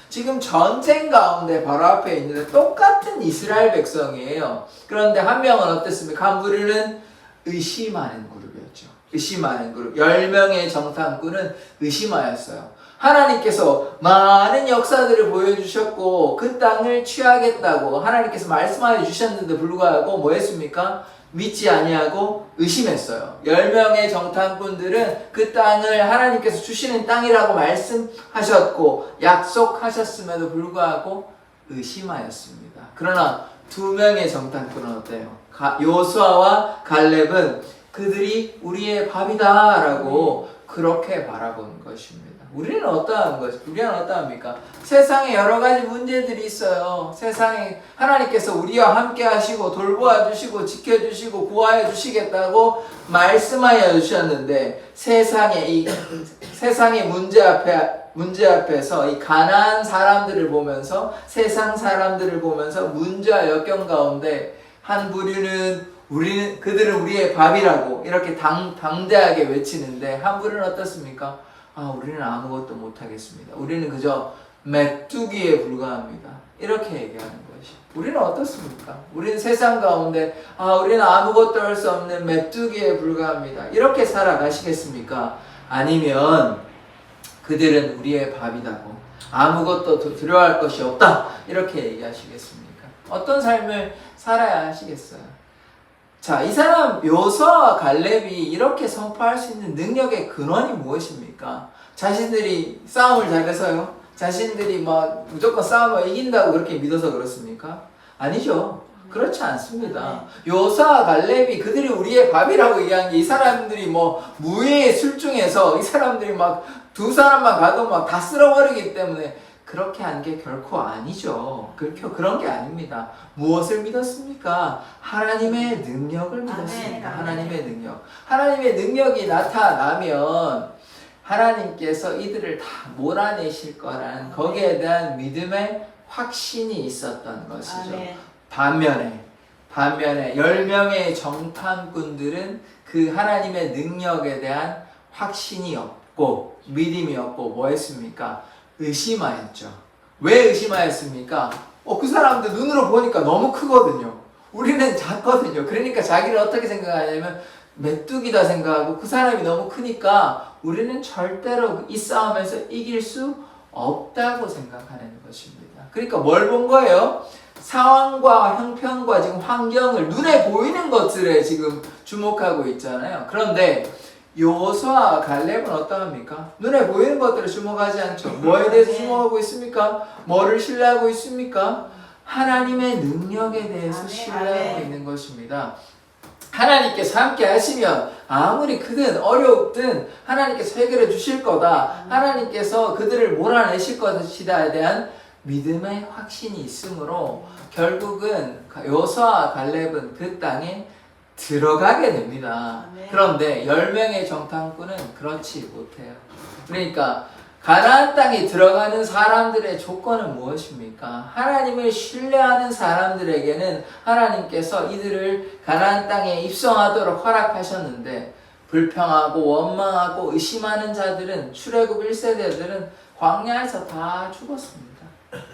지금 전쟁 가운데 바로 앞에 있는데 똑같은 이스라엘 백성이에요. 그런데 한 명은 어땠습니까? 한 부류는 의심하는 그룹이었죠. 의심하는 그룹. 10명의 정탐꾼은 의심하였어요. 하나님께서 많은 역사들을 보여주셨고 그 땅을 취하겠다고 하나님께서 말씀하여 주셨는데 불구하고 뭐 했습니까? 믿지 아니하고 의심했어요. 10명의 정탐꾼들은 그 땅을 하나님께서 주시는 땅이라고 말씀하셨고 약속하셨음에도 불구하고 의심하였습니다. 그러나 2명의 정탐꾼은 어때요? 요수아와 갈렙은 그들이 우리의 밥이다 라고 그렇게 바라본 것입니다. 우리는 어떠합니까? 세상에 여러 가지 문제들이 있어요. 세상에 하나님께서 우리와 함께 하시고 돌보아 주시고 지켜주시고 구하여 주시겠다고 말씀하여 주셨는데 세상의 문제 앞에서 이 가난한 사람들을 보면서 세상 사람들을 보면서 문제와 역경 가운데 한 부류는 그들은 우리의 밥이라고 이렇게 당대하게 외치는데 한 부류는 어떻습니까? 우리는 아무것도 못하겠습니다. 우리는 그저 메뚜기에 불과합니다. 이렇게 얘기하는 것이. 우리는 어떻습니까? 우리는 세상 가운데 우리는 아무것도 할 수 없는 메뚜기에 불과합니다. 이렇게 살아가시겠습니까? 아니면 그들은 우리의 밥이다고 아무것도 두려워할 것이 없다. 이렇게 얘기하시겠습니까? 어떤 삶을 살아야 하시겠어요? 자, 이 사람 요수아와 갈렙이 이렇게 선포할 수 있는 능력의 근원이 무엇입니까? 자신들이 싸움을 잘해서요? 자신들이 무조건 싸움을 이긴다고 그렇게 믿어서 그렇습니까? 아니죠. 그렇지 않습니다. 요수아와 갈렙이 그들이 우리의 밥이라고 얘기한 게 이 사람들이 무예의 술중에서 이 사람들이 두 사람만 가도 다 쓸어버리기 때문에 그렇게 한 게 결코 아니죠. 그런 게 아닙니다. 무엇을 믿었습니까? 하나님의 능력을 믿었습니다. 하나님의 능력. 하나님의 능력이 나타나면 하나님께서 이들을 다 몰아내실 거라는 거기에 대한 믿음의 확신이 있었던 것이죠. 반면에 10명의 정탐꾼들은 그 하나님의 능력에 대한 확신이 없고 믿음이 없고 뭐 했습니까? 의심하였죠. 왜 의심하였습니까? 그 사람들 눈으로 보니까 너무 크거든요. 우리는 작거든요. 그러니까 자기를 어떻게 생각하냐면 메뚜기다 생각하고 그 사람이 너무 크니까 우리는 절대로 이 싸움에서 이길 수 없다고 생각하는 것입니다. 그러니까 뭘 본 거예요? 상황과 형편과 지금 환경을 눈에 보이는 것들에 지금 주목하고 있잖아요. 그런데 요수아와 갈렙은 어떠합니까? 눈에 보이는 것들을 주목하지 않죠. 뭐에 대해서 주목하고 있습니까? 뭐를 신뢰하고 있습니까? 하나님의 능력에 대해서 신뢰하고 있는 것입니다. 하나님께서 함께 하시면 아무리 크든 어렵든 하나님께서 해결해 주실 거다. 하나님께서 그들을 몰아내실 것이다에 대한 믿음의 확신이 있으므로 결국은 요수아와 갈렙은 그 땅에 들어가게 됩니다. 그런데 10명의 정탐꾼은 그렇지 못해요. 그러니까 가나안 땅에 들어가는 사람들의 조건은 무엇입니까? 하나님을 신뢰하는 사람들에게는 하나님께서 이들을 가나안 땅에 입성하도록 허락하셨는데 불평하고 원망하고 의심하는 자들은 출애굽 1세대들은 광야에서 다 죽었습니다.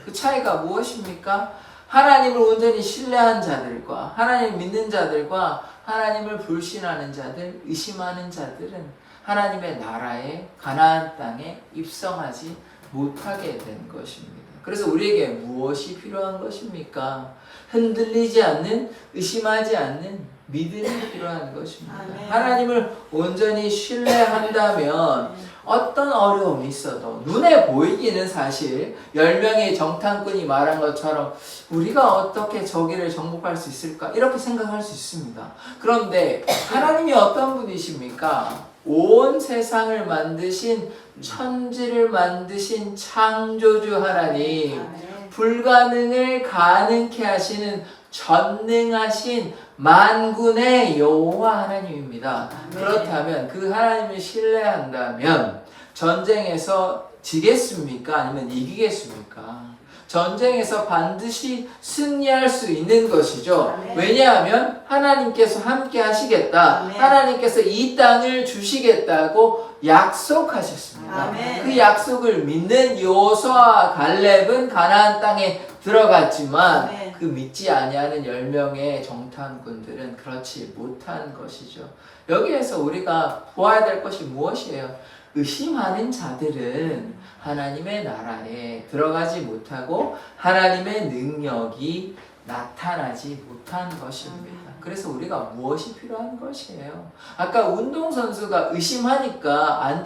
그 차이가 무엇입니까? 하나님을 온전히 신뢰한 자들과 하나님을 믿는 자들과 하나님을 불신하는 자들, 의심하는 자들은 하나님의 나라에 가나안 땅에 입성하지 못하게 된 것입니다. 그래서 우리에게 무엇이 필요한 것입니까? 흔들리지 않는, 의심하지 않는 믿음이 필요한 것입니다. 아멘. 하나님을 온전히 신뢰한다면 어떤 어려움이 있어도 눈에 보이기는 사실 10명의 정탐꾼이 말한 것처럼 우리가 어떻게 저기를 정복할 수 있을까 이렇게 생각할 수 있습니다. 그런데 하나님이 어떤 분이십니까? 온 세상을 만드신 천지를 만드신 창조주 하나님, 아멘. 불가능을 가능케 하시는 전능하신 만군의 여호와 하나님입니다. 아멘. 그렇다면 그 하나님을 신뢰한다면 전쟁에서 지겠습니까? 아니면 이기겠습니까? 전쟁에서 반드시 승리할 수 있는 것이죠. 아멘. 왜냐하면 하나님께서 함께 하시겠다. 아멘. 하나님께서 이 땅을 주시겠다고 약속하셨습니다. 아멘. 그 약속을 믿는 여호수아와 갈렙은 가나안 땅에 들어갔지만 아멘. 그 믿지 아니하는 10명의 정탐꾼들은 그렇지 못한 것이죠. 여기에서 우리가 보아야 될 것이 무엇이에요? 의심하는 자들은 하나님의 나라에 들어가지 못하고 하나님의 능력이 나타나지 못한 것입니다. 그래서 우리가 무엇이 필요한 것이에요? 아까 운동선수가 의심하니까 안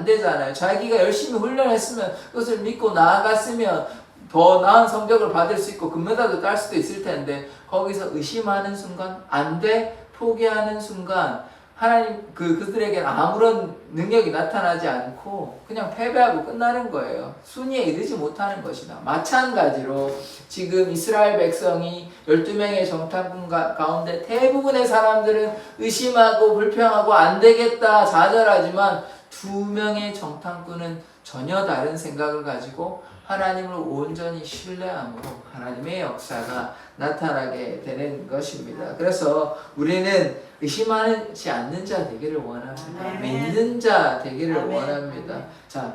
되잖아요. 자기가 열심히 훈련했으면 그것을 믿고 나아갔으면 더 나은 성적을 받을 수 있고 금메달도 딸 수도 있을 텐데 거기서 의심하는 순간 안 돼, 포기하는 순간 하나님 그들에게는 아무런 능력이 나타나지 않고 그냥 패배하고 끝나는 거예요. 순위에 이르지 못하는 것이다. 마찬가지로 지금 이스라엘 백성이 12명의 정탐꾼 가운데 대부분의 사람들은 의심하고 불평하고 안 되겠다 좌절하지만 2명의 정탐꾼은 전혀 다른 생각을 가지고 하나님을 온전히 신뢰함으로 하나님의 역사가 나타나게 되는 것입니다. 그래서 우리는 의심하지 않는 자 되기를 원합니다. 아멘. 믿는 자 되기를 아멘. 원합니다. 자,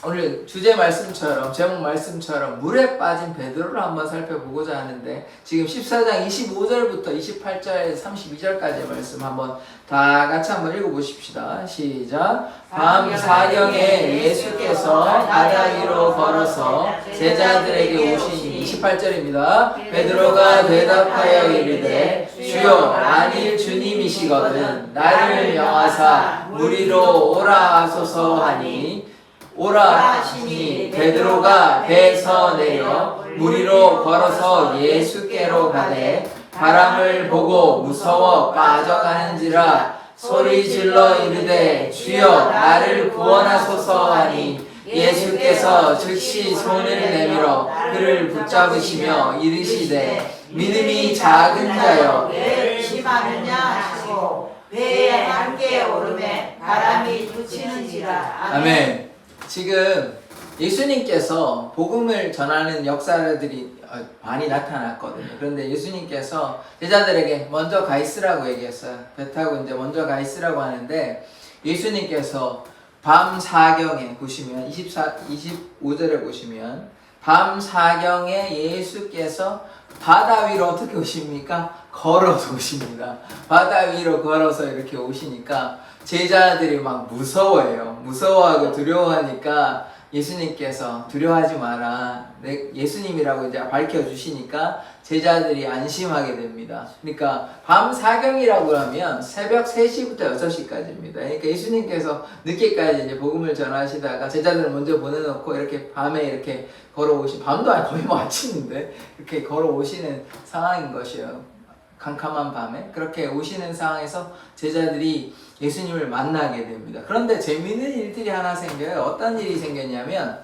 오늘 주제 말씀처럼 제목 말씀처럼 물에 빠진 베드로를 한번 살펴보고자 하는데 지금 14장 25절부터 28절 32절까지의 말씀 한번 다 같이 한번 읽어보십시다. 시작. 밤 사경에 예수께서 바다 위로 걸어서 제자들에게 오시니 28절입니다. 베드로가 대답하여 이르되 주여 만일 주님이시거든 나를 명하사 물 위로 오라 하소서 하니 오라 하시니 베드로가 배에서 내려 물 위로 걸어서 예수께로 가되 바람을 보고 무서워 빠져가는지라 소리 질러 이르되 주여 나를 구원하소서 하니 예수께서 즉시 손을 내밀어 그를 붙잡으시며 이르시되 믿음이 작은 자여 왜 의심하느냐 하시고 배에 함께 오르매 바람이 붙이는지라. 아멘. 지금 예수님께서 복음을 전하는 역사들이 많이 나타났거든요. 그런데 예수님께서 제자들에게 먼저 가 있으라고 얘기했어요. 배 타고 이제 먼저 가 있으라고 하는데 예수님께서 밤 사경에 보시면 25절에 보시면 밤 사경에 예수께서 바다 위로 어떻게 오십니까? 걸어서 오십니다. 바다 위로 걸어서 이렇게 오시니까 제자들이 막 무서워해요. 무서워하고 두려워하니까 예수님께서 두려워하지 마라. 예수님이라고 이제 밝혀주시니까 제자들이 안심하게 됩니다. 그러니까 밤 사경이라고 하면 새벽 3시부터 6시까지입니다. 그러니까 예수님께서 늦게까지 이제 복음을 전하시다가 제자들을 먼저 보내놓고 이렇게 밤에 이렇게 걸어오신, 밤도 아니 거의 뭐 아침인데 이렇게 걸어오시는 상황인 것이에요. 캄캄한 밤에 그렇게 오시는 상황에서 제자들이 예수님을 만나게 됩니다. 그런데 재미있는 일들이 하나 생겨요. 어떤 일이 생겼냐면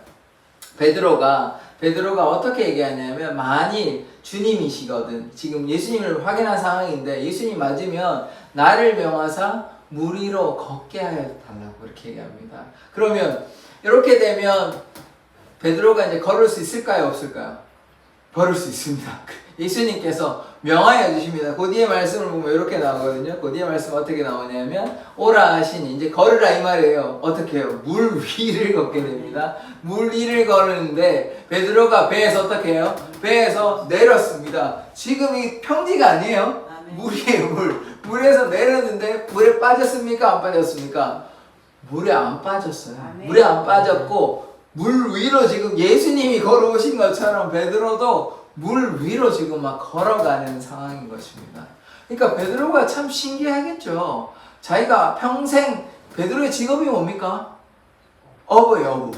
베드로가 어떻게 얘기하냐면 만일 주님이시거든, 지금 예수님을 확인한 상황인데 예수님 맞으면 나를 명하사 물 위로 걷게 하여 달라고 이렇게 얘기합니다. 그러면 이렇게 되면 베드로가 이제 걸을 수 있을까요, 없을까요? 걸을 수 있습니다. 예수님께서 명하여 주십니다. 그 뒤에 말씀을 보면 이렇게 나오거든요. 그 뒤에 말씀 어떻게 나오냐면 오라 하시니 이제 걸으라 이 말이에요. 어떻게 해요? 물 위를 걷게 됩니다. 물 위를 걸으는데 베드로가 배에서 어떻게 해요? 배에서 내렸습니다. 지금 이 평지가 아니에요. 물이에요, 물. 물에서 내렸는데 물에 빠졌습니까? 안 빠졌습니까? 물에 안 빠졌어요. 물에 안 빠졌고 물 위로 지금 예수님이 걸어오신 것처럼 베드로도 물 위로 지금 막 걸어가는 상황인 것입니다. 그러니까 베드로가 참 신기하겠죠. 자기가 평생 베드로의 직업이 뭡니까? 어부예요,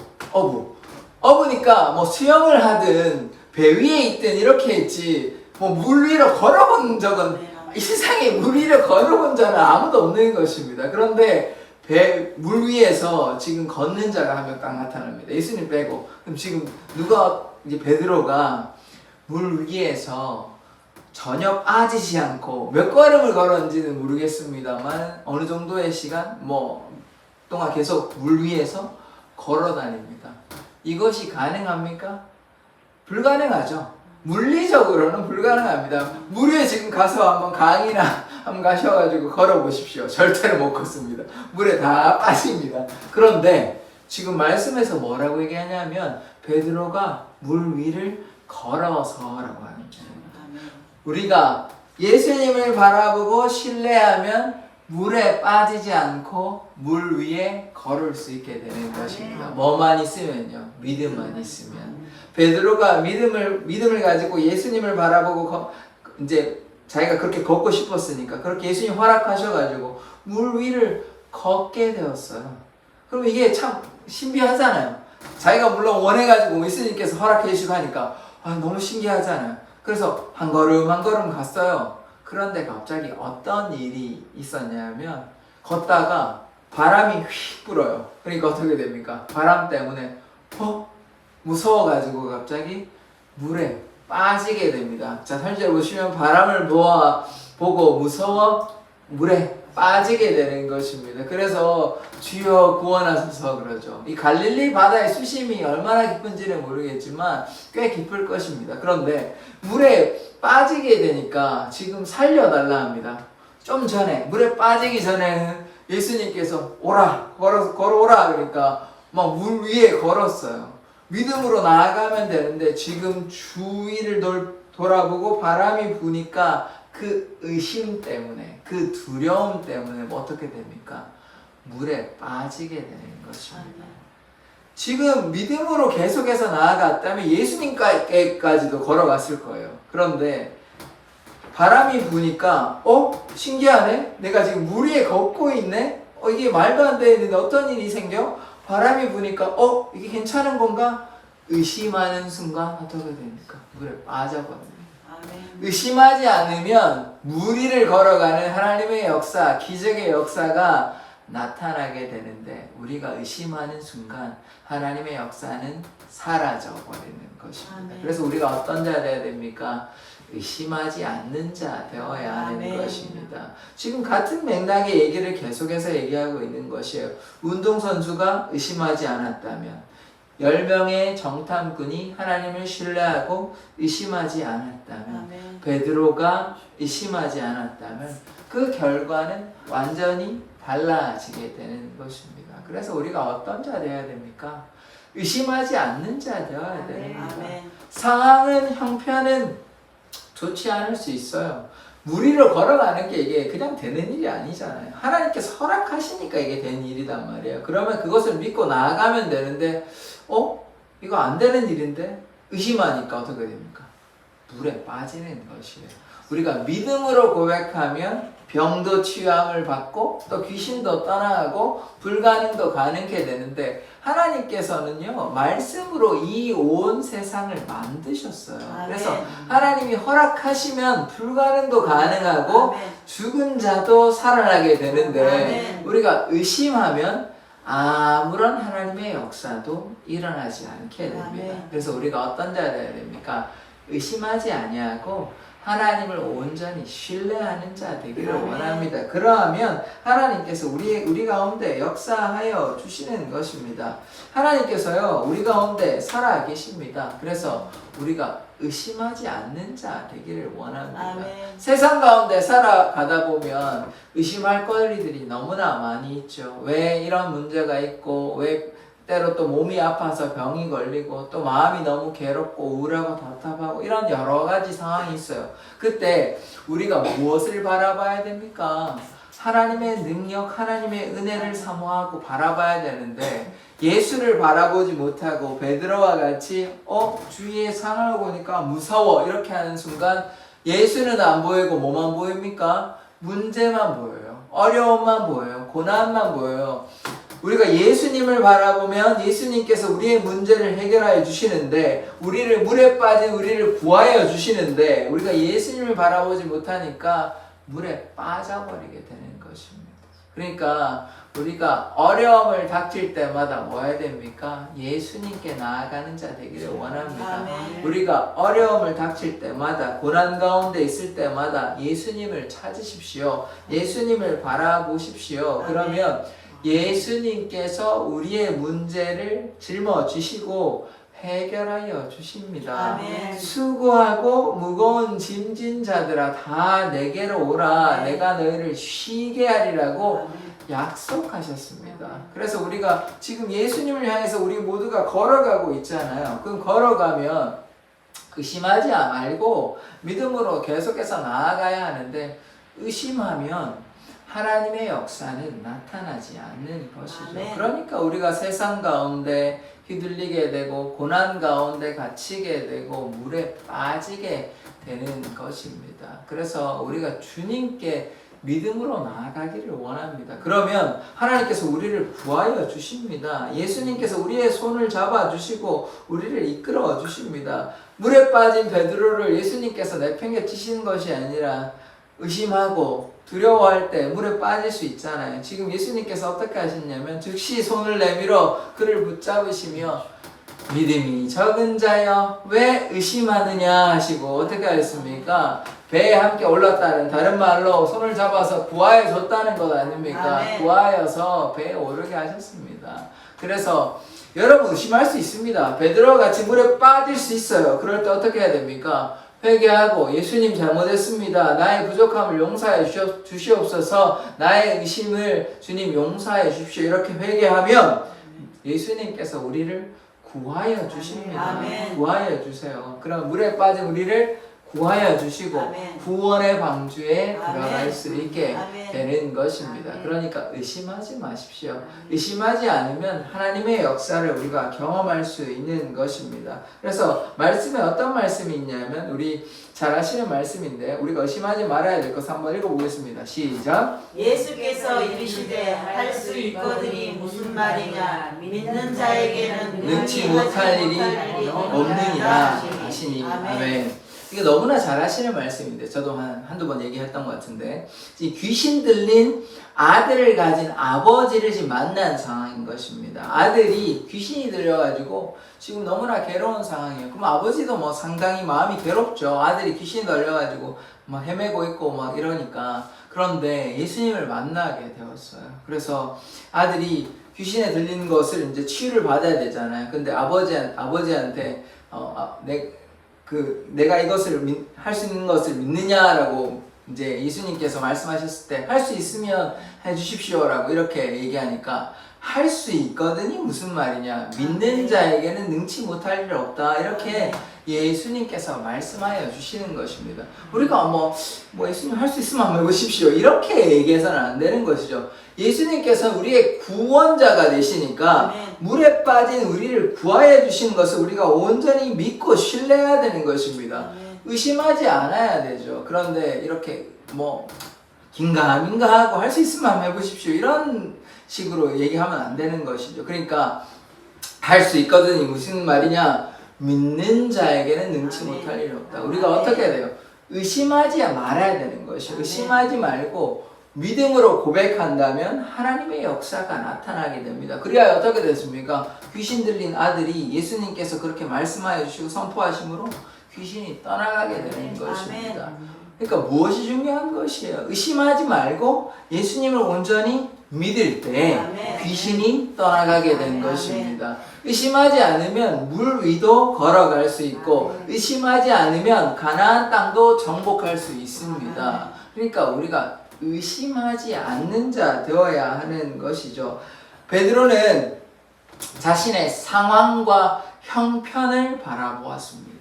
어부니까 뭐 수영을 하든 배 위에 있든 이렇게 했지 뭐 물 위로 걸어본 적은 이 세상에 물 위로 걸어본 자는 아무도 없는 것입니다. 그런데 물 위에서 지금 걷는 자가 한 명 딱 나타납니다. 예수님 빼고. 그럼 지금 이제 베드로가 물 위에서 전혀 빠지지 않고 몇 걸음을 걸었는지는 모르겠습니다만 어느 정도의 시간 동안 계속 물 위에서 걸어 다닙니다. 이것이 가능합니까? 불가능하죠. 물리적으로는 불가능합니다. 물 위에 지금 가서 한번 강이나 한번 가셔가지고 걸어보십시오. 절대로 못 걷습니다. 물에 다 빠집니다. 그런데 지금 말씀에서 뭐라고 얘기하냐면 베드로가 물 위를 걸어서라고 하는 거예요. 우리가 예수님을 바라보고 신뢰하면 물에 빠지지 않고 물 위에 걸을 수 있게 되는 것입니다. 뭐만 있으면요, 믿음만 있으면. 베드로가 믿음을 가지고 예수님을 바라보고 이제 자기가 그렇게 걷고 싶었으니까 그렇게 예수님 허락하셔가지고 물 위를 걷게 되었어요. 그럼 이게 참 신비하잖아요. 자기가 물론 원해가지고 예수님께서 허락해 주시고 하니까 너무 신기하잖아요. 그래서 한 걸음 한 걸음 갔어요. 그런데 갑자기 어떤 일이 있었냐면 걷다가 바람이 휙 불어요. 그러니까 어떻게 됩니까? 바람 때문에 무서워가지고 갑자기 물에 빠지게 됩니다. 자, 3절 보시면 바람을 보고 무서워 물에 빠지게 되는 것입니다. 그래서 주여 구원하소서 그러죠. 이 갈릴리 바다의 수심이 얼마나 깊은지는 모르겠지만 꽤 깊을 것입니다. 그런데 물에 빠지게 되니까 지금 살려달라 합니다. 좀 전에 물에 빠지기 전에는 예수님께서 걸어오라 그러니까 막 물 위에 걸었어요. 믿음으로 나아가면 되는데 지금 주위를 돌아보고 바람이 부니까 그 의심 때문에 그 두려움 때문에 어떻게 됩니까? 물에 빠지게 되는 것입니다. 지금 믿음으로 계속해서 나아갔다면 예수님께까지도 걸어갔을 거예요. 그런데 바람이 부니까 신기하네? 내가 지금 물 위에 걷고 있네? 이게 말도 안 되는데 어떤 일이 생겨? 바람이 부니까 이게 괜찮은 건가? 의심하는 순간 어떻게 됩니까? 물에 빠져버립니다. 의심하지 않으면 물 위를 걸어가는 하나님의 역사, 기적의 역사가 나타나게 되는데 우리가 의심하는 순간 하나님의 역사는 사라져 버리는 것입니다. 그래서 우리가 어떤 자 되어야 됩니까? 의심하지 않는 자 되어야 하는 것입니다. 지금 같은 맥락의 얘기를 계속해서 얘기하고 있는 것이에요. 운동선수가 의심하지 않았다면 10명의 정탐꾼이 하나님을 신뢰하고 의심하지 않았다면 베드로가 의심하지 않았다면 그 결과는 완전히 달라지게 되는 것입니다. 그래서 우리가 어떤 자 되어야 됩니까? 의심하지 않는 자 되어야 됩니다. 상황은 형편은 좋지 않을 수 있어요. 물 위로 걸어가는 게 이게 그냥 되는 일이 아니잖아요. 하나님께서 허락하시니까 이게 된 일이단 말이에요. 그러면 그것을 믿고 나아가면 되는데 이거 안 되는 일인데 의심하니까 어떻게 됩니까? 물에 빠지는 것이에요. 우리가 믿음으로 고백하면 병도 치유함을 받고 또 귀신도 떠나가고 불가능도 가능케 되는데 하나님께서는요 말씀으로 이 온 세상을 만드셨어요. 그래서 하나님이 허락하시면 불가능도 가능하고 죽은 자도 살아나게 되는데 우리가 의심하면 아무런 하나님의 역사도 일어나지 않게 됩니다. 그래서 우리가 어떤 자가 되어야 됩니까? 의심하지 아니하고 하나님을 온전히 신뢰하는 자 되기를 원합니다. 그러하면 하나님께서 우리 가운데 역사하여 주시는 것입니다. 하나님께서요 우리 가운데 살아 계십니다. 그래서 우리가 의심하지 않는 자 되기를 원합니다. 세상 가운데 살아가다 보면 의심할 거리들이 너무나 많이 있죠. 왜 이런 문제가 있고 왜 때로 또 몸이 아파서 병이 걸리고 또 마음이 너무 괴롭고 우울하고 답답하고 이런 여러 가지 상황이 있어요. 그때 우리가 무엇을 바라봐야 됩니까? 하나님의 능력, 하나님의 은혜를 사모하고 바라봐야 되는데 예수를 바라보지 못하고 베드로와 같이 주위의 상황을 보니까 무서워 이렇게 하는 순간 예수는 안 보이고 뭐만 보입니까? 문제만 보여요. 어려움만 보여요. 고난만 보여요. 우리가 예수님을 바라보면 예수님께서 우리의 문제를 해결하여 주시는데 우리를 물에 빠진 우리를 구하여 주시는데 우리가 예수님을 바라보지 못하니까 물에 빠져버리게 되는 것입니다. 그러니까 우리가 어려움을 닥칠 때마다 뭐 해야 됩니까? 예수님께 나아가는 자 되기를 원합니다. 아멘. 우리가 어려움을 닥칠 때마다 고난 가운데 있을 때마다 예수님을 찾으십시오. 예수님을 바라보십시오. 그러면 예수님께서 우리의 문제를 짊어지시고 해결하여 주십니다. 아멘. 수고하고 무거운 짐진 자들아 다 내게로 오라. 내가 너희를 쉬게 하리라고 약속하셨습니다. 그래서 우리가 지금 예수님을 향해서 우리 모두가 걸어가고 있잖아요. 그럼 걸어가면 의심하지 말고 믿음으로 계속해서 나아가야 하는데 의심하면 하나님의 역사는 나타나지 않는 것이죠. 아멘. 그러니까 우리가 세상 가운데 휘둘리게 되고 고난 가운데 갇히게 되고 물에 빠지게 되는 것입니다. 그래서 우리가 주님께 믿음으로 나아가기를 원합니다. 그러면 하나님께서 우리를 구하여 주십니다. 예수님께서 우리의 손을 잡아 주시고 우리를 이끌어 주십니다. 물에 빠진 베드로를 예수님께서 내팽개치시는 것이 아니라 의심하고 두려워할 때 물에 빠질 수 있잖아요. 지금 예수님께서 어떻게 하셨냐면 즉시 손을 내밀어 그를 붙잡으시며 믿음이 적은 자여 왜 의심하느냐 하시고 어떻게 하셨습니까? 배에 함께 올랐다는 다른 말로 손을 잡아서 구하여 줬다는 것 아닙니까? 아멘. 구하여서 배에 오르게 하셨습니다. 그래서 여러분 의심할 수 있습니다. 베드로와 같이 물에 빠질 수 있어요. 그럴 때 어떻게 해야 됩니까? 회개하고 예수님 잘못했습니다. 나의 부족함을 용서해 주시옵소서. 나의 의심을 주님 용서해 주십시오. 이렇게 회개하면 예수님께서 우리를 구하여 주십니다. 아멘. 구하여 주세요. 그럼 물에 빠진 우리를 구하여 주시고 아멘. 구원의 방주에 아멘. 들어갈 수 있게 아멘. 되는 것입니다. 아멘. 그러니까 의심하지 마십시오. 의심하지 않으면 하나님의 역사를 우리가 경험할 수 있는 것입니다. 그래서 말씀에 어떤 말씀이 있냐면 우리 잘 아시는 말씀인데 우리가 의심하지 말아야 될 것 한번 읽어보겠습니다. 시작. 예수께서 이르시되 할 수 있거든이 무슨 말이냐 믿는 자에게는 능치 못할 일이 없느니라 하시니 아멘. 이게 너무나 잘 아시는 말씀인데 저도 한두 번 얘기했던 것 같은데 귀신 들린 아들을 가진 아버지를 지금 만난 상황인 것입니다. 아들이 귀신이 들려가지고 지금 너무나 괴로운 상황이에요. 그럼 아버지도 뭐 상당히 마음이 괴롭죠. 아들이 귀신이 들려가지고 막 헤매고 있고 막 이러니까. 그런데 예수님을 만나게 되었어요. 그래서 아들이 귀신에 들린 것을 이제 치유를 받아야 되잖아요. 근데 아버지한테 내가 이것을 할 수 있는 것을 믿느냐라고 이제 예수님께서 말씀하셨을 때 할 수 있으면 해주십시오라고 이렇게 얘기하니까 할 수 있거든이 무슨 말이냐 믿는 자에게는 능치 못할 일 없다 이렇게 예수님께서 말씀하여 주시는 것입니다. 우리가 뭐 예수님 할 수 있으면 한번 해보십시오 이렇게 얘기해서는 안 되는 것이죠. 예수님께서 우리의 구원자가 되시니까 물에 빠진 우리를 구하여 주시는 것을 우리가 온전히 믿고 신뢰해야 되는 것입니다. 의심하지 않아야 되죠. 그런데 이렇게 긴가민가 하고 할 수 있으면 한번 해보십시오 이런 식으로 얘기하면 안 되는 것이죠. 그러니까 할 수 있거든이 무슨 말이냐 믿는 자에게는 능치 못할 일이 없다. 우리가 어떻게 해야 돼요? 의심하지 말아야 되는 것이요. 의심하지 말고 믿음으로 고백한다면 하나님의 역사가 나타나게 됩니다. 그래야 어떻게 됐습니까? 귀신 들린 아들이 예수님께서 그렇게 말씀하여 주시고 선포하심으로 귀신이 떠나가게 되는 것입니다. 그러니까 무엇이 중요한 것이에요? 의심하지 말고 예수님을 온전히 믿을 때 귀신이 떠나가게 된 것입니다. 의심하지 않으면 물 위도 걸어갈 수 있고 의심하지 않으면 가나안 땅도 정복할 수 있습니다. 그러니까 우리가 의심하지 않는 자 되어야 하는 것이죠. 베드로는 자신의 상황과 형편을 바라보았습니다.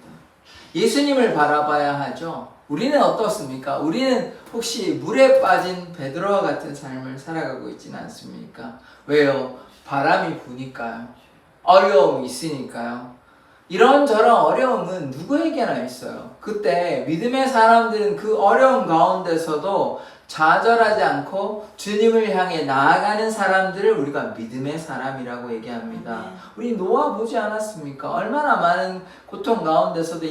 예수님을 바라봐야 하죠. 우리는 어떻습니까? 우리는 혹시 물에 빠진 베드로와 같은 삶을 살아가고 있지는 않습니까? 왜요? 바람이 부니까요. 어려움이 있으니까요. 이런저런 어려움은 누구에게나 있어요. 그때 믿음의 사람들은 그 어려움 가운데서도 좌절하지 않고 주님을 향해 나아가는 사람들을 우리가 믿음의 사람이라고 얘기합니다. 우리 노아 보지 않았습니까? 얼마나 많은 고통 가운데서도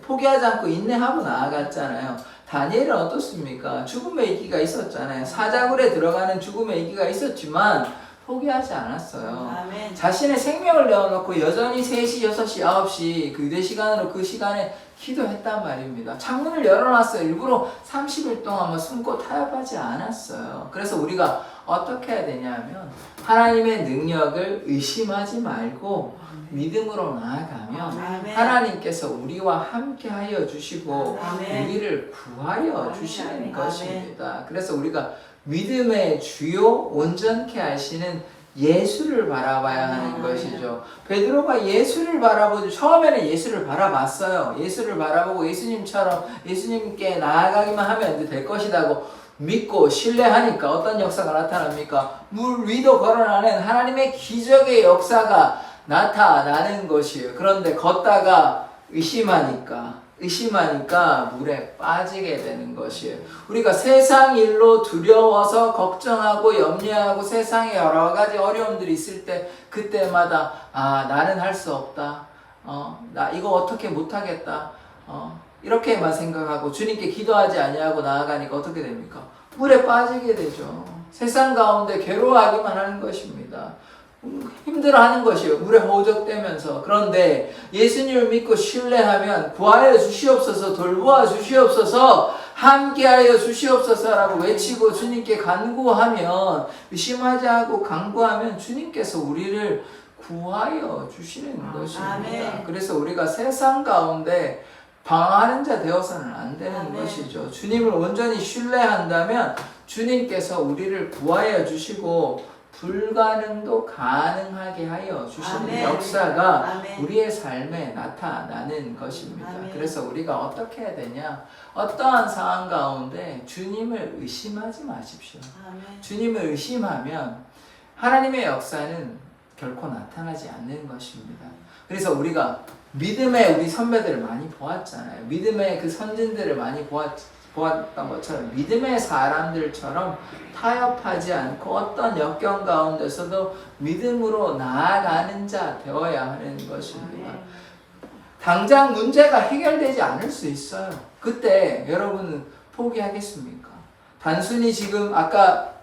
포기하지 않고 인내하고 나아갔잖아요. 다니엘은 어떻습니까? 죽음의 위기가 있었잖아요. 사자굴에 들어가는 죽음의 위기가 있었지만 포기하지 않았어요. 아멘. 자신의 생명을 내어놓고 여전히 3시, 6시, 9시 교대 시간으로 그 시간에 기도했단 말입니다. 창문을 열어놨어요. 일부러 30일 동안 숨고 타협하지 않았어요. 그래서 우리가 어떻게 해야 되냐면 하나님의 능력을 의심하지 말고 믿음으로 나아가면 아멘. 하나님께서 우리와 함께 하여 주시고 아멘. 우리를 구하여 주시는 아멘. 것입니다. 그래서 우리가 믿음의 주요 온전케 하시는 예수를 바라봐야 하는 것이죠. 베드로가 예수를 바라보죠. 처음에는 예수를 바라봤어요. 예수를 바라보고 예수님처럼 예수님께 나아가기만 하면 이제 될 것이라고 믿고 신뢰하니까 어떤 역사가 나타납니까? 물 위도 걸어나는 하나님의 기적의 역사가 나타나는 것이에요. 그런데 걷다가 의심하니까 물에 빠지게 되는 것이에요. 우리가 세상 일로 두려워서 걱정하고 염려하고 세상에 여러 가지 어려움들이 있을 때 그때마다 나는 할 수 없다. 나 이거 어떻게 못하겠다. 이렇게만 생각하고 주님께 기도하지 아니하고 나아가니까 어떻게 됩니까? 물에 빠지게 되죠. 세상 가운데 괴로워하기만 하는 것입니다. 힘들어하는 것이에요. 물에 허우적대면서. 그런데 예수님을 믿고 신뢰하면 구하여 주시옵소서, 돌보아 주시옵소서, 함께하여 주시옵소서라고 외치고 주님께 간구하면, 의심하지 않고 간구하면 주님께서 우리를 구하여 주시는 것입니다. 아멘. 그래서 우리가 세상 가운데 방황하는 자 되어서는 안 되는 아멘. 것이죠. 주님을 온전히 신뢰한다면 주님께서 우리를 구하여 주시고 불가능도 가능하게 하여 주시는 아멘. 역사가 아멘. 우리의 삶에 나타나는 것입니다. 아멘. 그래서 우리가 어떻게 해야 되냐? 어떠한 상황 가운데 주님을 의심하지 마십시오. 아멘. 주님을 의심하면 하나님의 역사는 결코 나타나지 않는 것입니다. 그래서 우리가 믿음의 우리 선배들을 많이 보았잖아요. 믿음의 그 선진들을 많이 보았던 것처럼 믿음의 사람들처럼 타협하지 않고 어떤 역경 가운데서도 믿음으로 나아가는 자 되어야 하는 것입니다. 당장 문제가 해결되지 않을 수 있어요. 그때 여러분은 포기하겠습니까? 단순히 지금 아까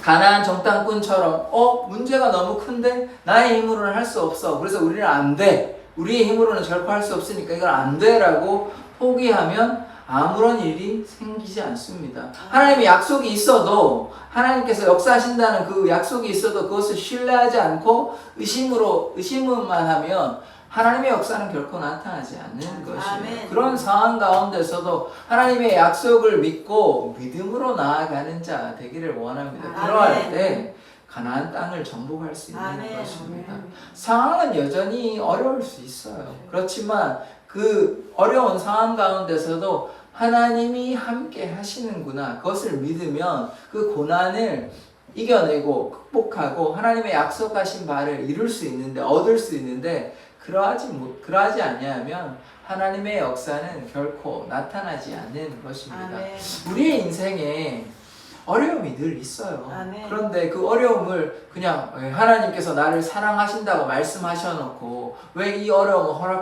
가나안 정탐꾼처럼 문제가 너무 큰데 나의 힘으로는 할 수 없어. 그래서 우리는 안 돼. 우리의 힘으로는 결코 할 수 없으니까 이건 안 돼라고 포기하면 아무런 일이 생기지 않습니다. 하나님의 약속이 있어도 하나님께서 역사하신다는 그 약속이 있어도 그것을 신뢰하지 않고 의심만 하면 하나님의 역사는 결코 나타나지 않는 것이에요. 아멘. 그런 상황 가운데서도 하나님의 약속을 믿고 믿음으로 나아가는 자 되기를 원합니다. 아멘. 그러할 때 가나안 땅을 정복할 수 있는 아멘. 것입니다. 상황은 여전히 어려울 수 있어요. 그렇지만 그 어려운 상황 가운데서도 하나님이 함께 하시는구나. 그것을 믿으면 그 고난을 이겨내고 극복하고 하나님의 약속하신 바를 이룰 수 있는데, 얻을 수 있는데 그러하지 아니하면 하나님의 역사는 결코 나타나지 않는 것입니다. 아멘. 우리의 인생에 어려움이 늘 있어요. 아멘. 그런데 그 어려움을 그냥 하나님께서 나를 사랑하신다고 말씀하셔놓고 왜 이 어려움을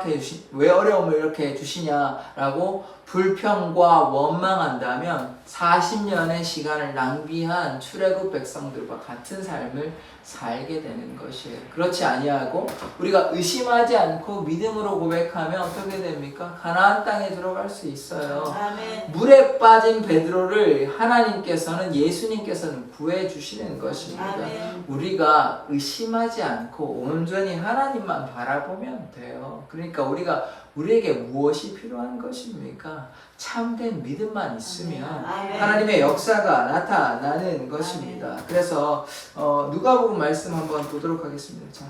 왜 어려움을 이렇게 주시냐라고 불평과 원망한다면 40년의 시간을 낭비한 출애굽 백성들과 같은 삶을 살게 되는 것이에요. 그렇지 아니하고 우리가 의심하지 않고 믿음으로 고백하면 어떻게 됩니까? 가나안 땅에 들어갈 수 있어요. 아멘. 물에 빠진 베드로를 예수님께서는 구해 주시는 것입니다. 아멘. 우리가 의심하지 않고 온전히 하나님만 바라보면 돼요. 그러니까 우리에게 무엇이 필요한 것입니까? 참된 믿음만 있으면 아멘. 하나님의 역사가 나타나는 것입니다. 그래서 누가복음 말씀 한번 보도록 하겠습니다. 자,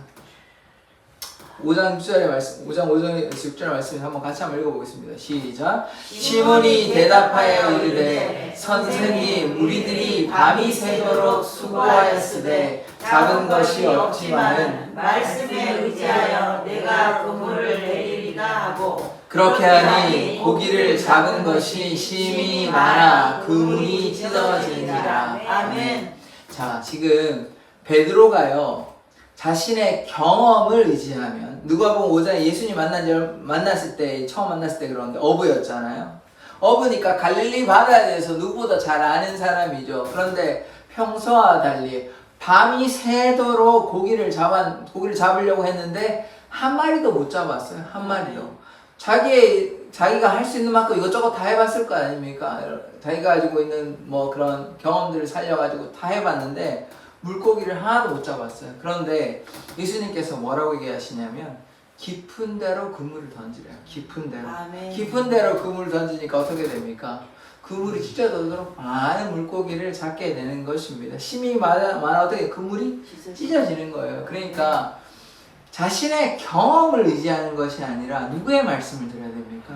5장 6절의 말씀, 5장 5절 6절의 말씀 한번 같이 한번 읽어보겠습니다. 시작. 시몬이 대답하여 이르되 선생님 우리들이 밤이 새도록 수고하였으되 잡은 것이 없지만은 말씀에 의지하여 내가 그물을 내리리다 하고 그렇게 하니 고기를 잡은 것이 심히 많아 그물이 찢어지니라. 아멘. 자, 지금 베드로가요 자신의 경험을 의지하면 누가복음 5장에 예수님 만났을 때 처음 만났을 때 그런데 어부였잖아요. 어부니까 갈릴리 바다에 대해서 누구보다 잘 아는 사람이죠. 그런데 평소와 달리 밤이 새도록 고기를 잡으려고 했는데 한 마리도 못 잡았어요. 한 마리도. 자기가 할 수 있는 만큼 이것저것 다 해봤을 거 아닙니까? 자기가 가지고 있는 뭐 그런 경험들을 살려가지고 다 해봤는데 물고기를 하나도 못 잡았어요. 그런데 예수님께서 뭐라고 얘기하시냐면 깊은 데로 그물을 던지래요. 깊은 데로. 아멘. 깊은 데로 그물을 던지니까 어떻게 됩니까? 그물이 찢어지도록 많은 물고기를 잡게 되는 것입니다. 심이 많아 어떻게 그물이 찢어지는 거예요. 그러니까 자신의 경험을 의지하는 것이 아니라 누구의 말씀을 들어야 됩니까?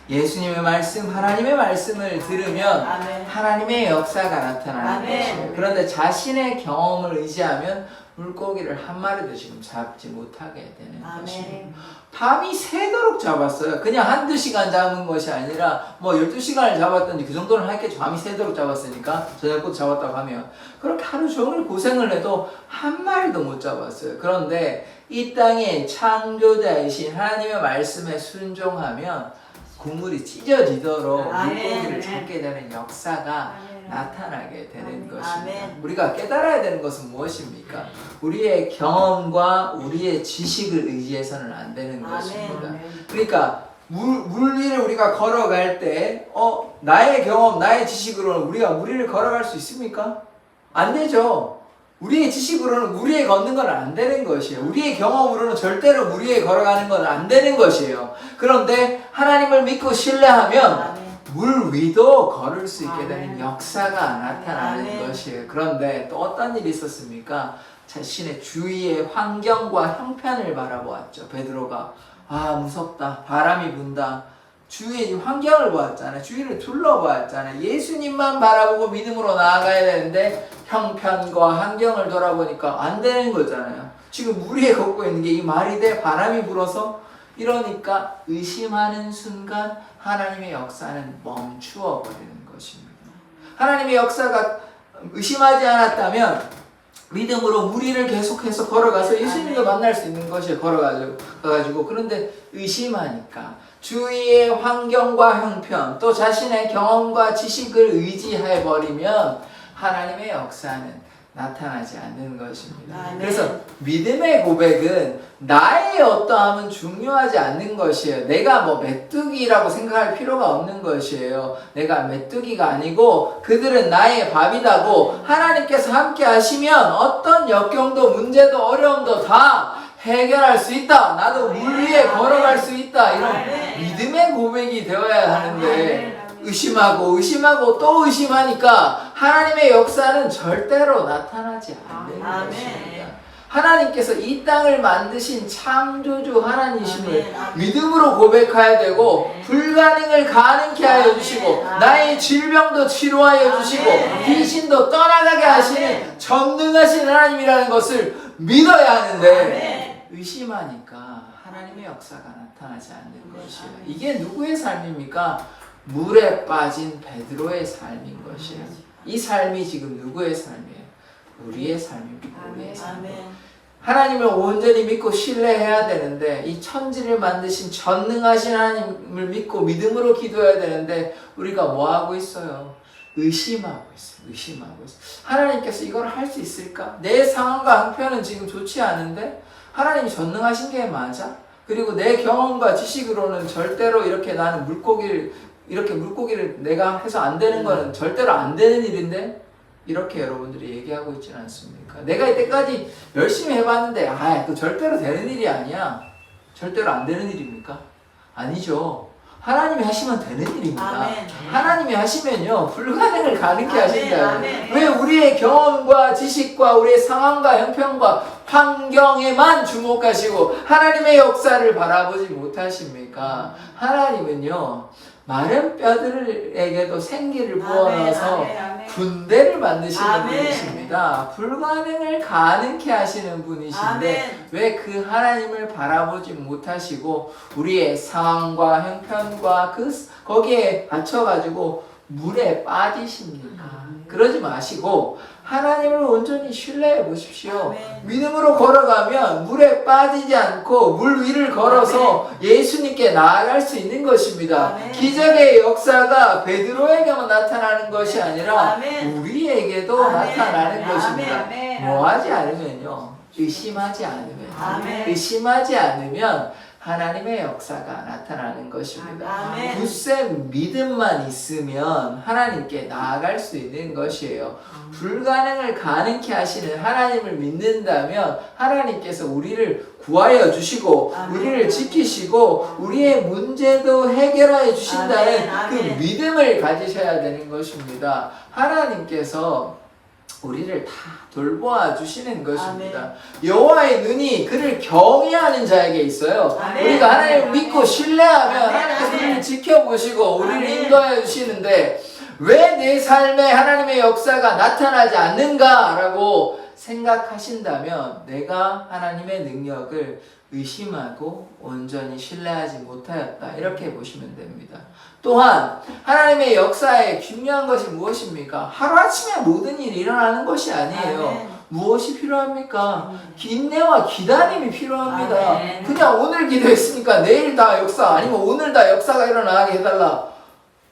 예수님의 말씀, 하나님의 말씀을 들으면 아멘. 하나님의 역사가 나타나는 아멘. 것이에요. 그런데 자신의 경험을 의지하면 물고기를 한 마리도 지금 잡지 못하게 되는 것입니다. 아멘. 밤이 새도록 잡았어요. 그냥 한두 시간 잡은 것이 아니라 뭐 12시간을 잡았던지 그 정도는 했겠죠. 밤이 새도록 잡았으니까 저녁부터 잡았다고 하면 그렇게 하루 종일 고생을 해도 한 마리도 못 잡았어요. 그런데 이 땅의 창조자이신 하나님의 말씀에 순종하면 그물이 찢어지도록 물고기를 잡게 되는 역사가 나타나게 되는 것입니다. 아멘. 우리가 깨달아야 되는 것은 무엇입니까? 우리의 경험과 우리의 지식을 의지해서는 안 되는 것입니다. 그러니까 물 위를 우리가 걸어갈 때 나의 경험, 나의 지식으로는 우리가 물 위를 걸어갈 수 있습니까? 안 되죠. 우리의 지식으로는 물 위에 걷는 건 안 되는 것이에요. 우리의 경험으로는 절대로 물 위에 걸어가는 건 안 되는 것이에요. 그런데 하나님을 믿고 신뢰하면 물 위도 걸을 수 있게 되는 역사가 나타나는 것이에요. 그런데 또 어떤 일이 있었습니까? 자신의 주위의 환경과 형편을 바라보았죠. 베드로가 무섭다, 바람이 분다, 주위의 환경을 보았잖아요. 주위를 둘러보았잖아요. 예수님만 바라보고 믿음으로 나아가야 되는데 형편과 환경을 돌아보니까 안 되는 거잖아요. 지금 물 위에 걷고 있는 게 이 말이 돼? 바람이 불어서? 이러니까 의심하는 순간 하나님의 역사는 멈추어 버리는 것입니다. 하나님의 역사가 의심하지 않았다면 믿음으로 물 위를 계속해서 걸어가서 예수님도 만날 수 있는 것이에요. 걸어가지고. 그런데 의심하니까 주위의 환경과 형편 또 자신의 경험과 지식을 의지해 버리면 하나님의 역사는 나타나지 않는 것입니다. 그래서 믿음의 고백은 나의 어떠함은 중요하지 않는 것이에요. 내가 뭐 메뚜기라고 생각할 필요가 없는 것이에요. 내가 메뚜기가 아니고 그들은 나의 밥이다고 하나님께서 함께 하시면 어떤 역경도 문제도 어려움도 다 해결할 수 있다. 나도 물 위에 걸어갈 수 있다. 이런 믿음의 고백이 되어야 하는데 의심하고 또 의심하니까 하나님의 역사는 절대로 나타나지 않는 것입니다. 하나님께서 이 땅을 만드신 창조주 하나님이심을 믿음으로 고백해야 되고 불가능을 가능케 하여 주시고 나의 질병도 치료하여 주시고 귀신도 떠나가게 하시는 전능하신 하나님이라는 것을 믿어야 하는데 의심하니까 하나님의 역사가 나타나지 않는 것이에요. 이게 누구의 삶입니까? 물에 빠진 베드로의 삶인 것이에요. 이 삶이 지금 누구의 삶이에요? 우리의 삶입니다. 우리의 삶. 하나님을 온전히 믿고 신뢰해야 되는데 이 천지를 만드신 전능하신 하나님을 믿고 믿음으로 기도해야 되는데 우리가 뭐 하고 있어요? 의심하고 있어요. 하나님께서 이걸 할 수 있을까? 내 상황과 형편은 지금 좋지 않은데 하나님이 전능하신 게 맞아? 그리고 내 경험과 지식으로는 절대로 이렇게 나는 물고기를 내가 해서 안 되는 거는 절대로 안 되는 일인데 이렇게 여러분들이 얘기하고 있지는 않습니까? 내가 이때까지 열심히 해봤는데 그 절대로 되는 일이 아니야. 절대로 안 되는 일입니까? 아니죠. 하나님이 하시면 되는 일입니다. 아멘. 하나님이 하시면요 불가능을 가능케 하신다. 아멘. 왜 우리의 경험과 지식과 우리의 상황과 형편과 환경에만 주목하시고 하나님의 역사를 바라보지 못하십니까? 하나님은요 마른 뼈들에게도 생기를 부어넣어서 아멘, 아멘. 군대를 만드시는 아멘. 분이십니다. 불가능을 가능케 하시는 분이신데 아멘. 왜 그 하나님을 바라보지 못하시고 우리의 상황과 형편과 거기에 갇혀가지고 물에 빠지십니까? 그러지 마시고 하나님을 온전히 신뢰해 보십시오. 아멘. 믿음으로 걸어가면 물에 빠지지 않고 물 위를 걸어서 예수님께 나아갈 수 있는 것입니다. 아멘. 기적의 역사가 베드로에게만 나타나는 것이 아니라 아멘. 우리에게도 아멘. 나타나는 아멘. 것입니다. 아멘. 뭐하지 않으면요 의심하지 않으면 아멘. 의심하지 않으면 하나님의 역사가 나타나는 것입니다. 아멘. 굳센 믿음만 있으면 하나님께 나아갈 수 있는 것이에요. 불가능을 가능케 하시는 하나님을 믿는다면 하나님께서 우리를 구하여 주시고 아멘. 우리를 지키시고 우리의 문제도 해결하여 주신다는 아멘. 그 아멘. 믿음을 가지셔야 되는 것입니다. 하나님께서 우리를 다 돌보아 주시는 것입니다. 여호와의 눈이 그를 경외하는 자에게 있어요. 아멘. 우리가 하나님을 아멘. 믿고 신뢰하면 아멘. 하나님께서 아멘. 우리를 지켜보시고 우리를 아멘. 인도하여 주시는데 왜 내 삶에 하나님의 역사가 나타나지 않는가라고 생각하신다면 내가 하나님의 능력을 의심하고 온전히 신뢰하지 못하였다 이렇게 보시면 됩니다. 또한 하나님의 역사에 중요한 것이 무엇입니까? 하루아침에 모든 일이 일어나는 것이 아니에요. 아멘. 무엇이 필요합니까? 인내와 기다림이 필요합니다. 아멘. 그냥 오늘 기도했으니까 내일 다 역사 아니면 오늘 다 역사가 일어나게 해달라.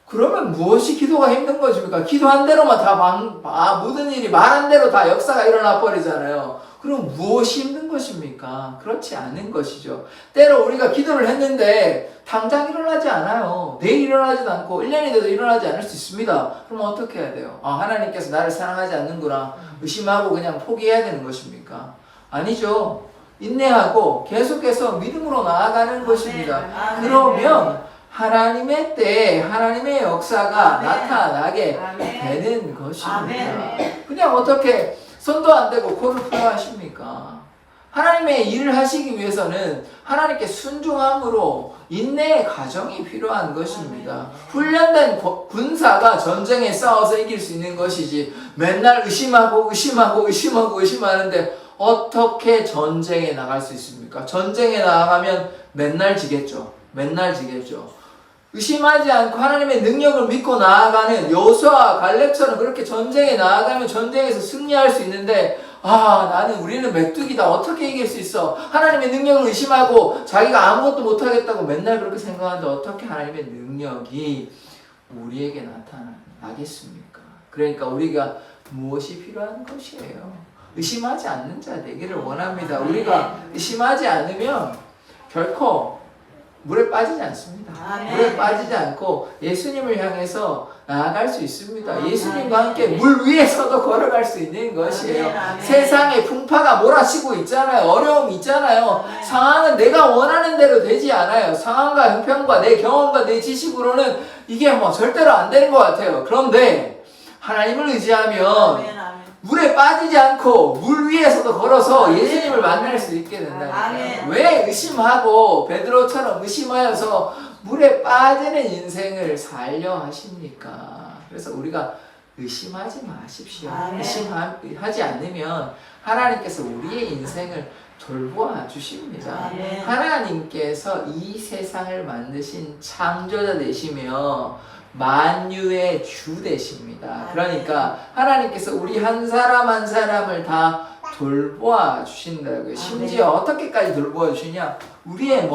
그러면 무엇이 기도가 힘든 것입니까? 기도한 대로만 모든 일이 말한 대로 다 역사가 일어나 버리잖아요. 그럼 무엇이 힘든 것입니까? 그렇지 않은 것이죠. 때로 우리가 기도를 했는데 당장 일어나지 않아요. 내일 일어나지도 않고 1년이 돼도 일어나지 않을 수 있습니다. 그럼 어떻게 해야 돼요? 하나님께서 나를 사랑하지 않는구나 의심하고 그냥 포기해야 되는 것입니까? 아니죠. 인내하고 계속해서 믿음으로 나아가는 것입니다. 아멘. 그러면 하나님의 때에 하나님의 역사가 아멘. 나타나게 아멘. 되는 것입니다. 아멘. 그냥 어떻게 손도 안 대고 코를 풀어 하십니까? 하나님의 일을 하시기 위해서는 하나님께 순종함으로 인내의 과정이 필요한 것입니다. 훈련된 군사가 전쟁에 싸워서 이길 수 있는 것이지 맨날 의심하는데 어떻게 전쟁에 나갈 수 있습니까? 전쟁에 나가면 맨날 지겠죠. 의심하지 않고 하나님의 능력을 믿고 나아가는 여호수아와 갈렙처럼 그렇게 전쟁에 나아가면 전쟁에서 승리할 수 있는데 우리는 메뚜기다 어떻게 이길 수 있어 하나님의 능력을 의심하고 자기가 아무것도 못하겠다고 맨날 그렇게 생각하는데 어떻게 하나님의 능력이 우리에게 나타나겠습니까? 그러니까 우리가 무엇이 필요한 것이에요? 의심하지 않는 자 되기를 원합니다. 우리가 의심하지 않으면 결코 물에 빠지지 않습니다. 아멘. 물에 빠지지 않고 예수님을 향해서 나아갈 수 있습니다. 예수님과 아멘. 함께 물 위에서도 걸어갈 수 있는 것이에요. 아멘. 아멘. 세상에 풍파가 몰아치고 있잖아요. 어려움이 있잖아요. 아멘. 상황은 내가 원하는 대로 되지 않아요. 상황과 형편과 내 경험과 내 지식으로는 이게 절대로 안 되는 것 같아요. 그런데 하나님을 의지하면 아멘. 아멘. 물에 빠지지 않고 물 위에서도 걸어서 아멘. 예수님을 만날 수 있게 된다니까요. 아멘. 왜 의심하고 베드로처럼 의심하여서 물에 빠지는 인생을 살려 하십니까? 그래서 우리가 의심하지 마십시오. 아멘. 의심하지 않으면 하나님께서 우리의 인생을 돌보아 주십니다. 아멘. 하나님께서 이 세상을 만드신 창조자 되시며 만유의 주 되십니다. 그러니까 하나님께서 우리 한 사람 한 사람을 다 돌보아 주신다고요. 심지어 어떻게까지 돌보아 주시냐? 우리의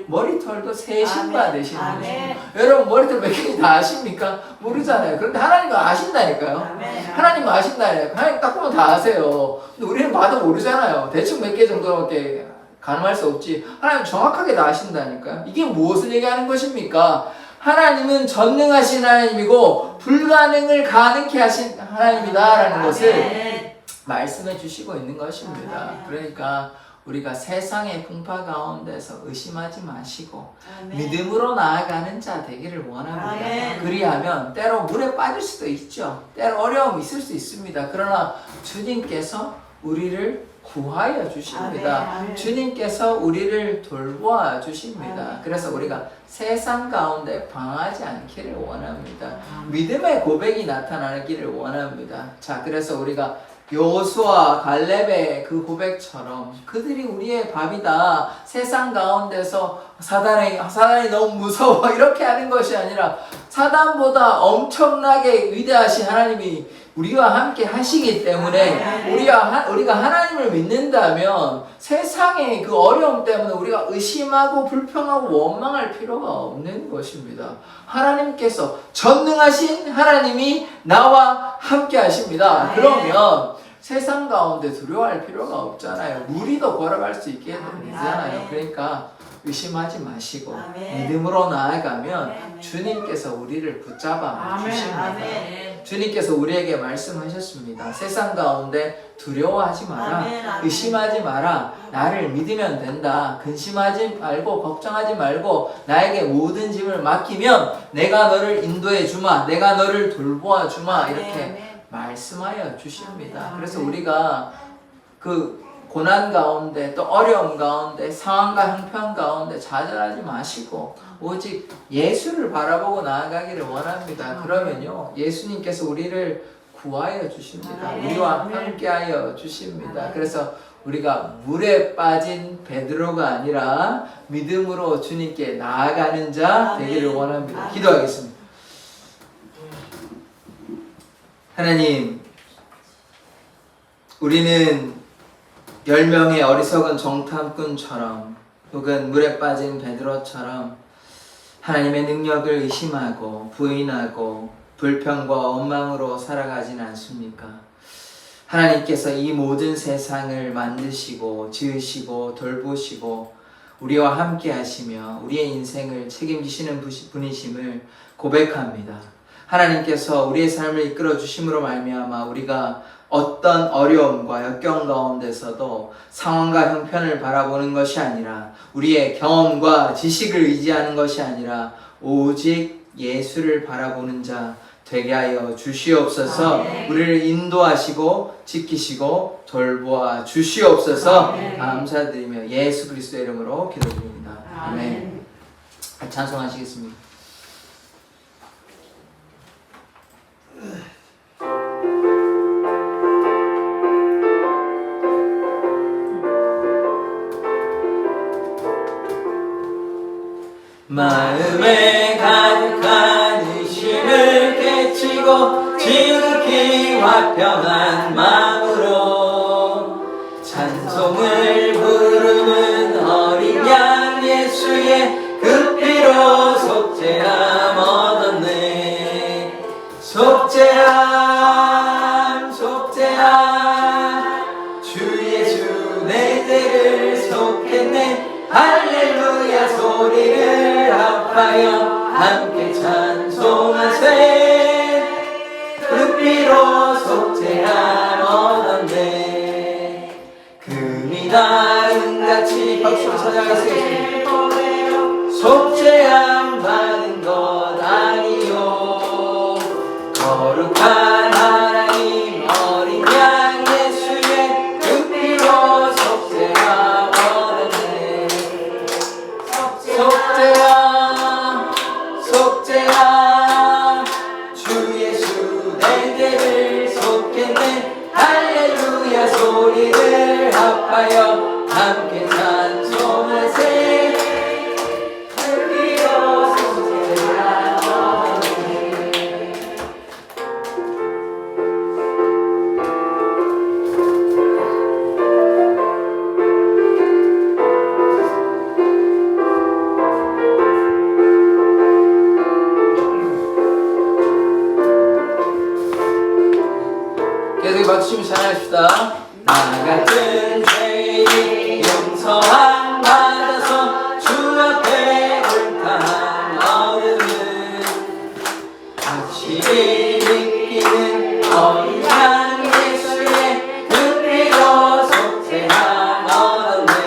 머리털도 세신바 아멘. 되시는 아멘. 것입니다. 여러분 머리털 몇 개인지 다 아십니까? 모르잖아요. 그런데 하나님은 아신다니까요. 아멘. 하나님은 아신다니까요. 하나님 딱 보면 다 아세요. 근데 우리는 봐도 모르잖아요. 대충 몇 개 정도밖에 가늠할 수 없지. 하나님 정확하게 다 아신다니까요. 이게 무엇을 얘기하는 것입니까? 하나님은 전능하신 하나님이고 불가능을 가능케 하신 하나님이다라는 것을 아멘. 말씀해 주시고 있는 것입니다. 아멘. 그러니까 우리가 세상의 풍파 가운데서 의심하지 마시고 아멘. 믿음으로 나아가는 자 되기를 원합니다. 아멘. 그리하면 때로 물에 빠질 수도 있죠. 때로 어려움이 있을 수 있습니다. 그러나 주님께서 우리를 구하여 주십니다. 아멘. 아멘. 주님께서 우리를 돌보아 주십니다. 아멘. 그래서 우리가 세상 가운데 방하지 않기를 원합니다. 아멘. 믿음의 고백이 나타나기를 원합니다. 자, 그래서 우리가 여호수아 갈렙의 그 고백처럼 그들이 우리의 밥이다. 세상 가운데서 사단이 너무 무서워 이렇게 하는 것이 아니라 사단보다 엄청나게 위대하신 하나님이 우리와 함께 하시기 때문에 우리가 하나님을 믿는다면 세상의 그 어려움 때문에 우리가 의심하고 불평하고 원망할 필요가 없는 것입니다. 하나님께서 전능하신 하나님이 나와 함께 하십니다. 그러면 세상 가운데 두려워할 필요가 없잖아요. 무리도 걸어갈 수 있게 되잖아요. 그러니까 의심하지 마시고 아멘. 믿음으로 나아가면 아멘. 주님께서 우리를 붙잡아 아멘. 주십니다. 아멘. 주님께서 우리에게 말씀하셨습니다. 세상 가운데 두려워하지 마라. 아멘. 아멘. 의심하지 마라. 나를 믿으면 된다. 근심하지 말고 걱정하지 말고 나에게 모든 짐을 맡기면 내가 너를 인도해 주마. 내가 너를 돌보아 주마. 이렇게 아멘. 말씀하여 주십니다. 아멘. 그래서 우리가 그 고난 가운데 또 어려움 가운데 상황과 형편 가운데 좌절하지 마시고 오직 예수를 바라보고 나아가기를 원합니다. 그러면요 예수님께서 우리를 구하여 주십니다. 아멘. 우리와 아멘. 함께하여 주십니다. 아멘. 그래서 우리가 물에 빠진 베드로가 아니라 믿음으로 주님께 나아가는 자 아멘. 되기를 원합니다. 아멘. 기도하겠습니다. 하나님, 우리는 10명의 어리석은 정탐꾼처럼 혹은 물에 빠진 베드로처럼 하나님의 능력을 의심하고 부인하고 불평과 원망으로 살아가진 않습니까? 하나님께서 이 모든 세상을 만드시고 지으시고 돌보시고 우리와 함께 하시며 우리의 인생을 책임지시는 분이심을 고백합니다. 하나님께서 우리의 삶을 이끌어 주심으로 말미암아 우리가 어떤 어려움과 역경 가운데서도 상황과 형편을 바라보는 것이 아니라 우리의 경험과 지식을 의지하는 것이 아니라 오직 예수를 바라보는 자 되게 하여 주시옵소서. 아멘. 우리를 인도하시고 지키시고 돌보아 주시옵소서. 아멘. 감사드리며 예수 그리스도의 이름으로 기도드립니다. 아멘. 아멘. 찬송하시겠습니다. 마음에 가득한 의심을 깨치고 지극히 화평한 마음으로 찬송을 부르는 어린 양 예수의 그 피로 속죄함 얻었네. 속죄함 속죄함 주 예수 내 죄를 속했네. 할렐루야 소리를 합하여 함께 찬송하세. 그 피로 속죄함 얻었네. 금이 나은같이 박수로 찬양하겠습니다. 속죄함 받은 것 아니요 거룩한 하나님 어린 양 예수의 그 피로 속죄함 얻었네. 속죄함 속죄함 주 예수 내 죄를 속했네. 할렐루야 소리를 합하여 함께 찬송하세. 그 피로 속죄함 얻었네. 계속 박수치며 찬양합시다. 나 같은 죄인 용서함 받아서 주 앞에 옳다함 얻으는 확실히 느끼는 어린 양 예수의 그 피로 속죄함 얻었네.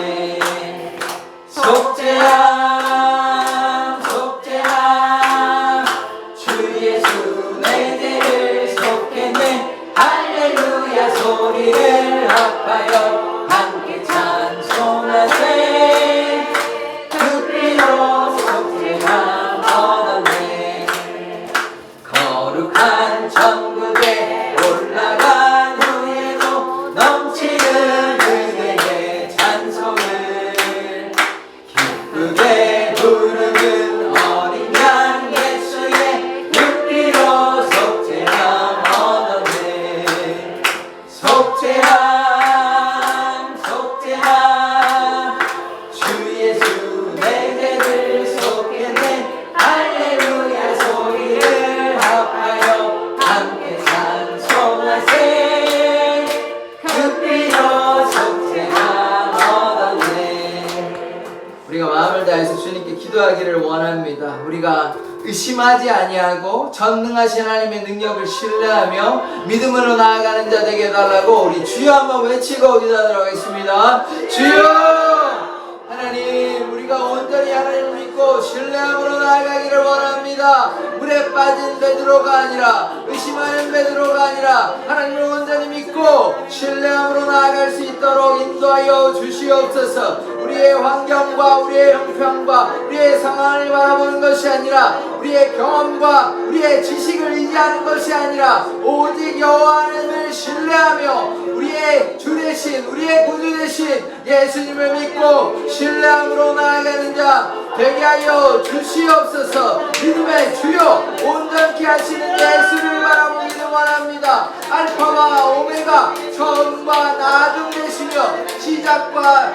마음을 다해서 주님께 기도하기를 원합니다. 우리가 의심하지 아니하고 전능하신 하나님의 능력을 신뢰하며 믿음으로 나아가는 자 되게 해달라고 우리 주여 한번 외치고 기도하도록 하겠습니다. 주여! 하나님, 우리가 온전히 하나님을 믿고 신뢰함으로 나아가기를 원합니다. 물에 빠진 베드로가 아니라, 의심하는 베드로가 아니라 하나님을 온전히 믿고 신뢰함으로 나아갈 수 있도록 인도하여 주시옵소서. 우리의 환경과 우리의 형편과 우리의 상황을 바라보는 것이 아니라, 우리의 경험과 우리의 지식을 의지하는 것이 아니라 오직 여호와 하나님을 신뢰하며 우리의 주 되신, 우리의 구주 되신 예수님을 믿고 신뢰함으로 나아가는 자 되게 하여 주시옵소서. 믿음의 주요 온전케 하시는 예수를 바라보기를 원합니다. 알파와 오메가, 처음과 나중 되시며 시작과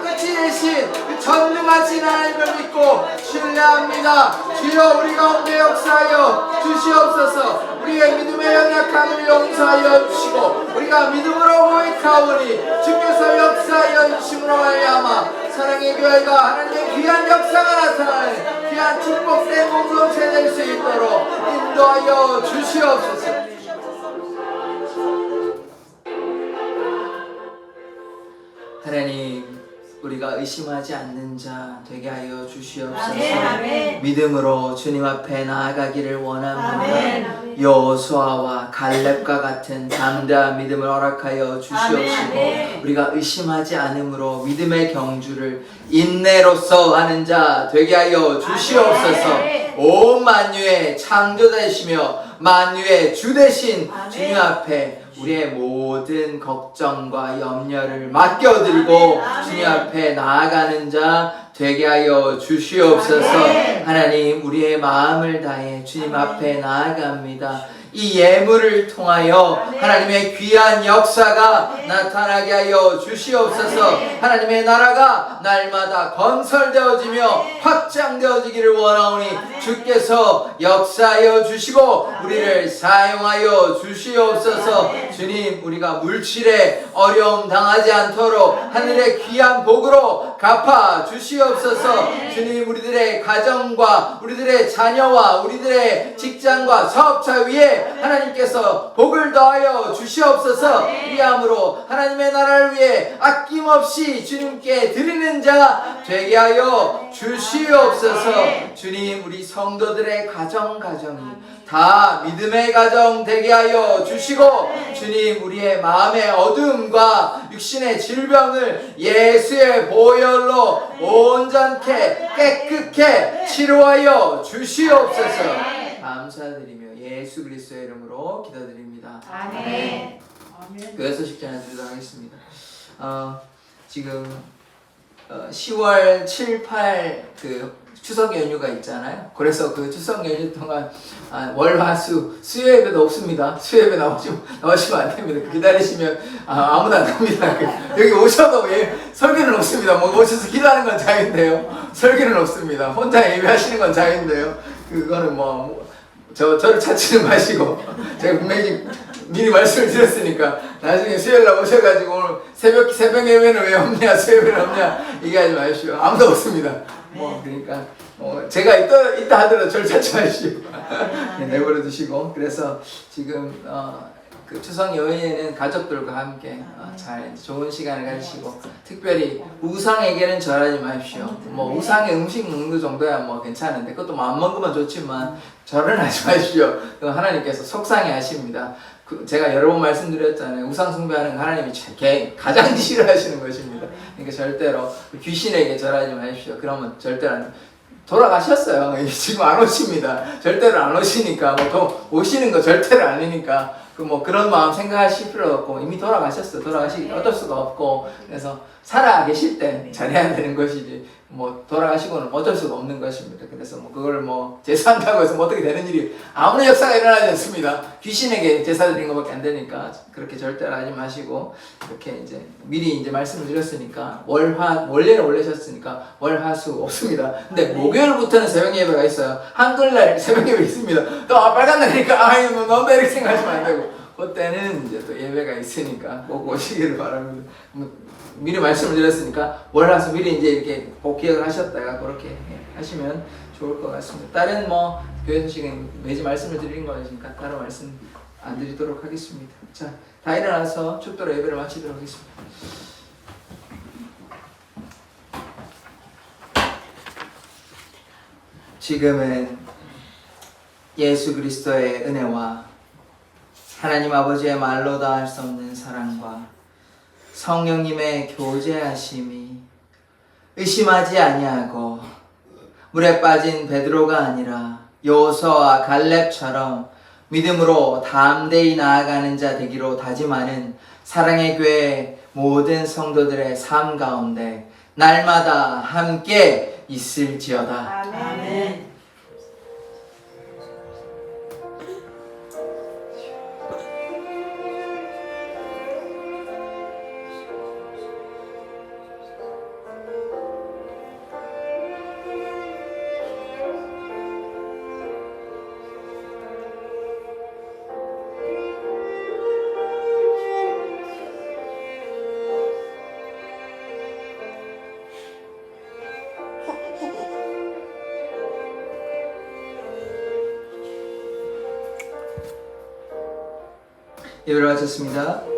끝이 되신 그 전능하신 하나님을 믿고 신뢰합니다. 주여, 우리 가운데 역사하여 주시옵소서. 우리의 믿음의 연약함을 용서하여 주시고 우리가 믿음으로 고백하오니 주께서 역사하여 주심으로 말미암아 사랑의 교회가 하나님의 귀한 역사가 나타나는 귀한 축복된 공동체 될 수 있도록 인도하여 주시옵소서. 하나님, 우리가 의심하지 않는 자 되게 하여 주시옵소서. 믿음으로 주님 앞에 나아가기를 원합니다. 여호수아와 갈렙과 같은 담대한 믿음을 허락하여 주시옵시고 우리가 의심하지 않음으로 믿음의 경주를 인내로써 하는 자 되게 하여 주시옵소서. 온 만유의 창조자이시며 만유의 주 되신 주님 앞에 우리의 모든 걱정과 염려를 맡겨드리고 주님 앞에 나아가는 자 되게 하여 주시옵소서. 하나님, 우리의 마음을 다해 주님 앞에 나아갑니다. 이 예물을 통하여 하나님의 귀한 역사가 나타나게 하여 주시옵소서. 하나님의 나라가 날마다 건설되어지며 확장되어지기를 원하오니 주께서 역사하여 주시고 우리를 사용하여 주시옵소서. 주님, 우리가 물질에 어려움 당하지 않도록 하늘의 귀한 복으로 갚아 주시옵소서. 주님, 우리들의 가정과 우리들의 자녀와 우리들의 직장과 사업자 위에 하나님께서 복을 더하여 주시옵소서. 이함으로 하나님의 나라를 위해 아낌없이 주님께 드리는 자 되게 하여 주시옵소서. 주님, 우리 성도들의 가정이 다 믿음의 가정 되게 하여 주시고 주님, 우리의 마음의 어두움과 육신의 질병을 예수의 보혈로 온전케 깨끗게 치료하여 주시옵소서. 감사드리며 예수 그리스도의 이름으로 기도드립니다. 아멘. 교회 소식 전해드리도록 하겠습니다. 지금 10월 7, 8 그 추석 연휴가 있잖아요. 그래서 그 추석 연휴 동안 월, 화, 수요 예배도 없습니다. 수요 예배 나오시면 안 됩니다. 기다리시면 아무도 안 갑니다. 여기 오셔도 설교는 없습니다. 뭐 오셔서 기도하는 건 자유인데요. 설교는 없습니다. 혼자 예배하시는 건 자유인데요. 그거는 저를 찾지는 마시고 제가 분명히 미리 말씀을 드렸으니까 나중에 수요일날 오셔가지고 오늘 새벽 예배는 왜 없냐, 수요 예배는 없냐 얘기하지 마십시오. 아무도 없습니다. 그러니까 제가 있다 하더라도 저를 찾지 마십시오. 내버려 두시고. 그래서 지금 그 추석 연휴에는 가족들과 함께 잘 좋은 시간을 가지시고 특별히 우상에게는 절하지 마십시오. 우상의 음식 먹는 정도야 괜찮은데 그것도 안 먹으면 좋지만 절은 하지 마십시오. 하나님께서 속상해 하십니다. 제가 여러 번 말씀드렸잖아요. 우상 숭배하는 하나님이 가장 싫어하시는 것입니다. 그러니까 절대로 귀신에게 절하지 마십시오. 그러면 절대로 돌아가셨어요. 지금 안 오십니다. 절대로 안 오시니까 또 오시는 거 절대로 아니니까 그런 마음 생각하실 필요 없고 이미 돌아가셨어요. 돌아가시기 어쩔 수가 없고 그래서 살아 계실 때 잘해야 되는 것이지 돌아가시고는 어쩔 수가 없는 것입니다. 그래서 그걸 제사한다고 해서 어떻게 되는 일이 아무런 역사가 일어나지 않습니다. 귀신에게 제사 드린 것밖에 안 되니까 그렇게 절대로 하지 마시고 이렇게 미리 말씀을 드렸으니까 원래는 올리셨으니까 월, 화, 수 없습니다. 근데 목요일부터는 새벽 예배가 있어요. 한글날 새벽 예배 있습니다. 또 빨간 날이니까 너무 이렇게 생각하시면 안 되고 그때는 이제 또 예배가 있으니까 꼭 오시기를 바랍니다. 미리 말씀을 드렸으니까 월화수 미리 이제 이렇게 꼭 기억을 하셨다가 그렇게 하시면 좋을 것 같습니다. 다른 뭐 교회 소식은 매주 말씀을 드리는 거니까 따로 말씀 안 드리도록 하겠습니다. 자, 다 일어나서 축도로 예배를 마치도록 하겠습니다. 지금은 예수 그리스도의 은혜와 하나님 아버지의 말로 다 할 수 없는 사랑과 성령님의 교제하심이 의심하지 아니하고 물에 빠진 베드로가 아니라 여호수아와 갈렙처럼 믿음으로 담대히 나아가는 자 되기로 다짐하는 사랑의 교회 모든 성도들의 삶 가운데 날마다 함께 있을지어다. 아멘. 예배를 마쳤습니다.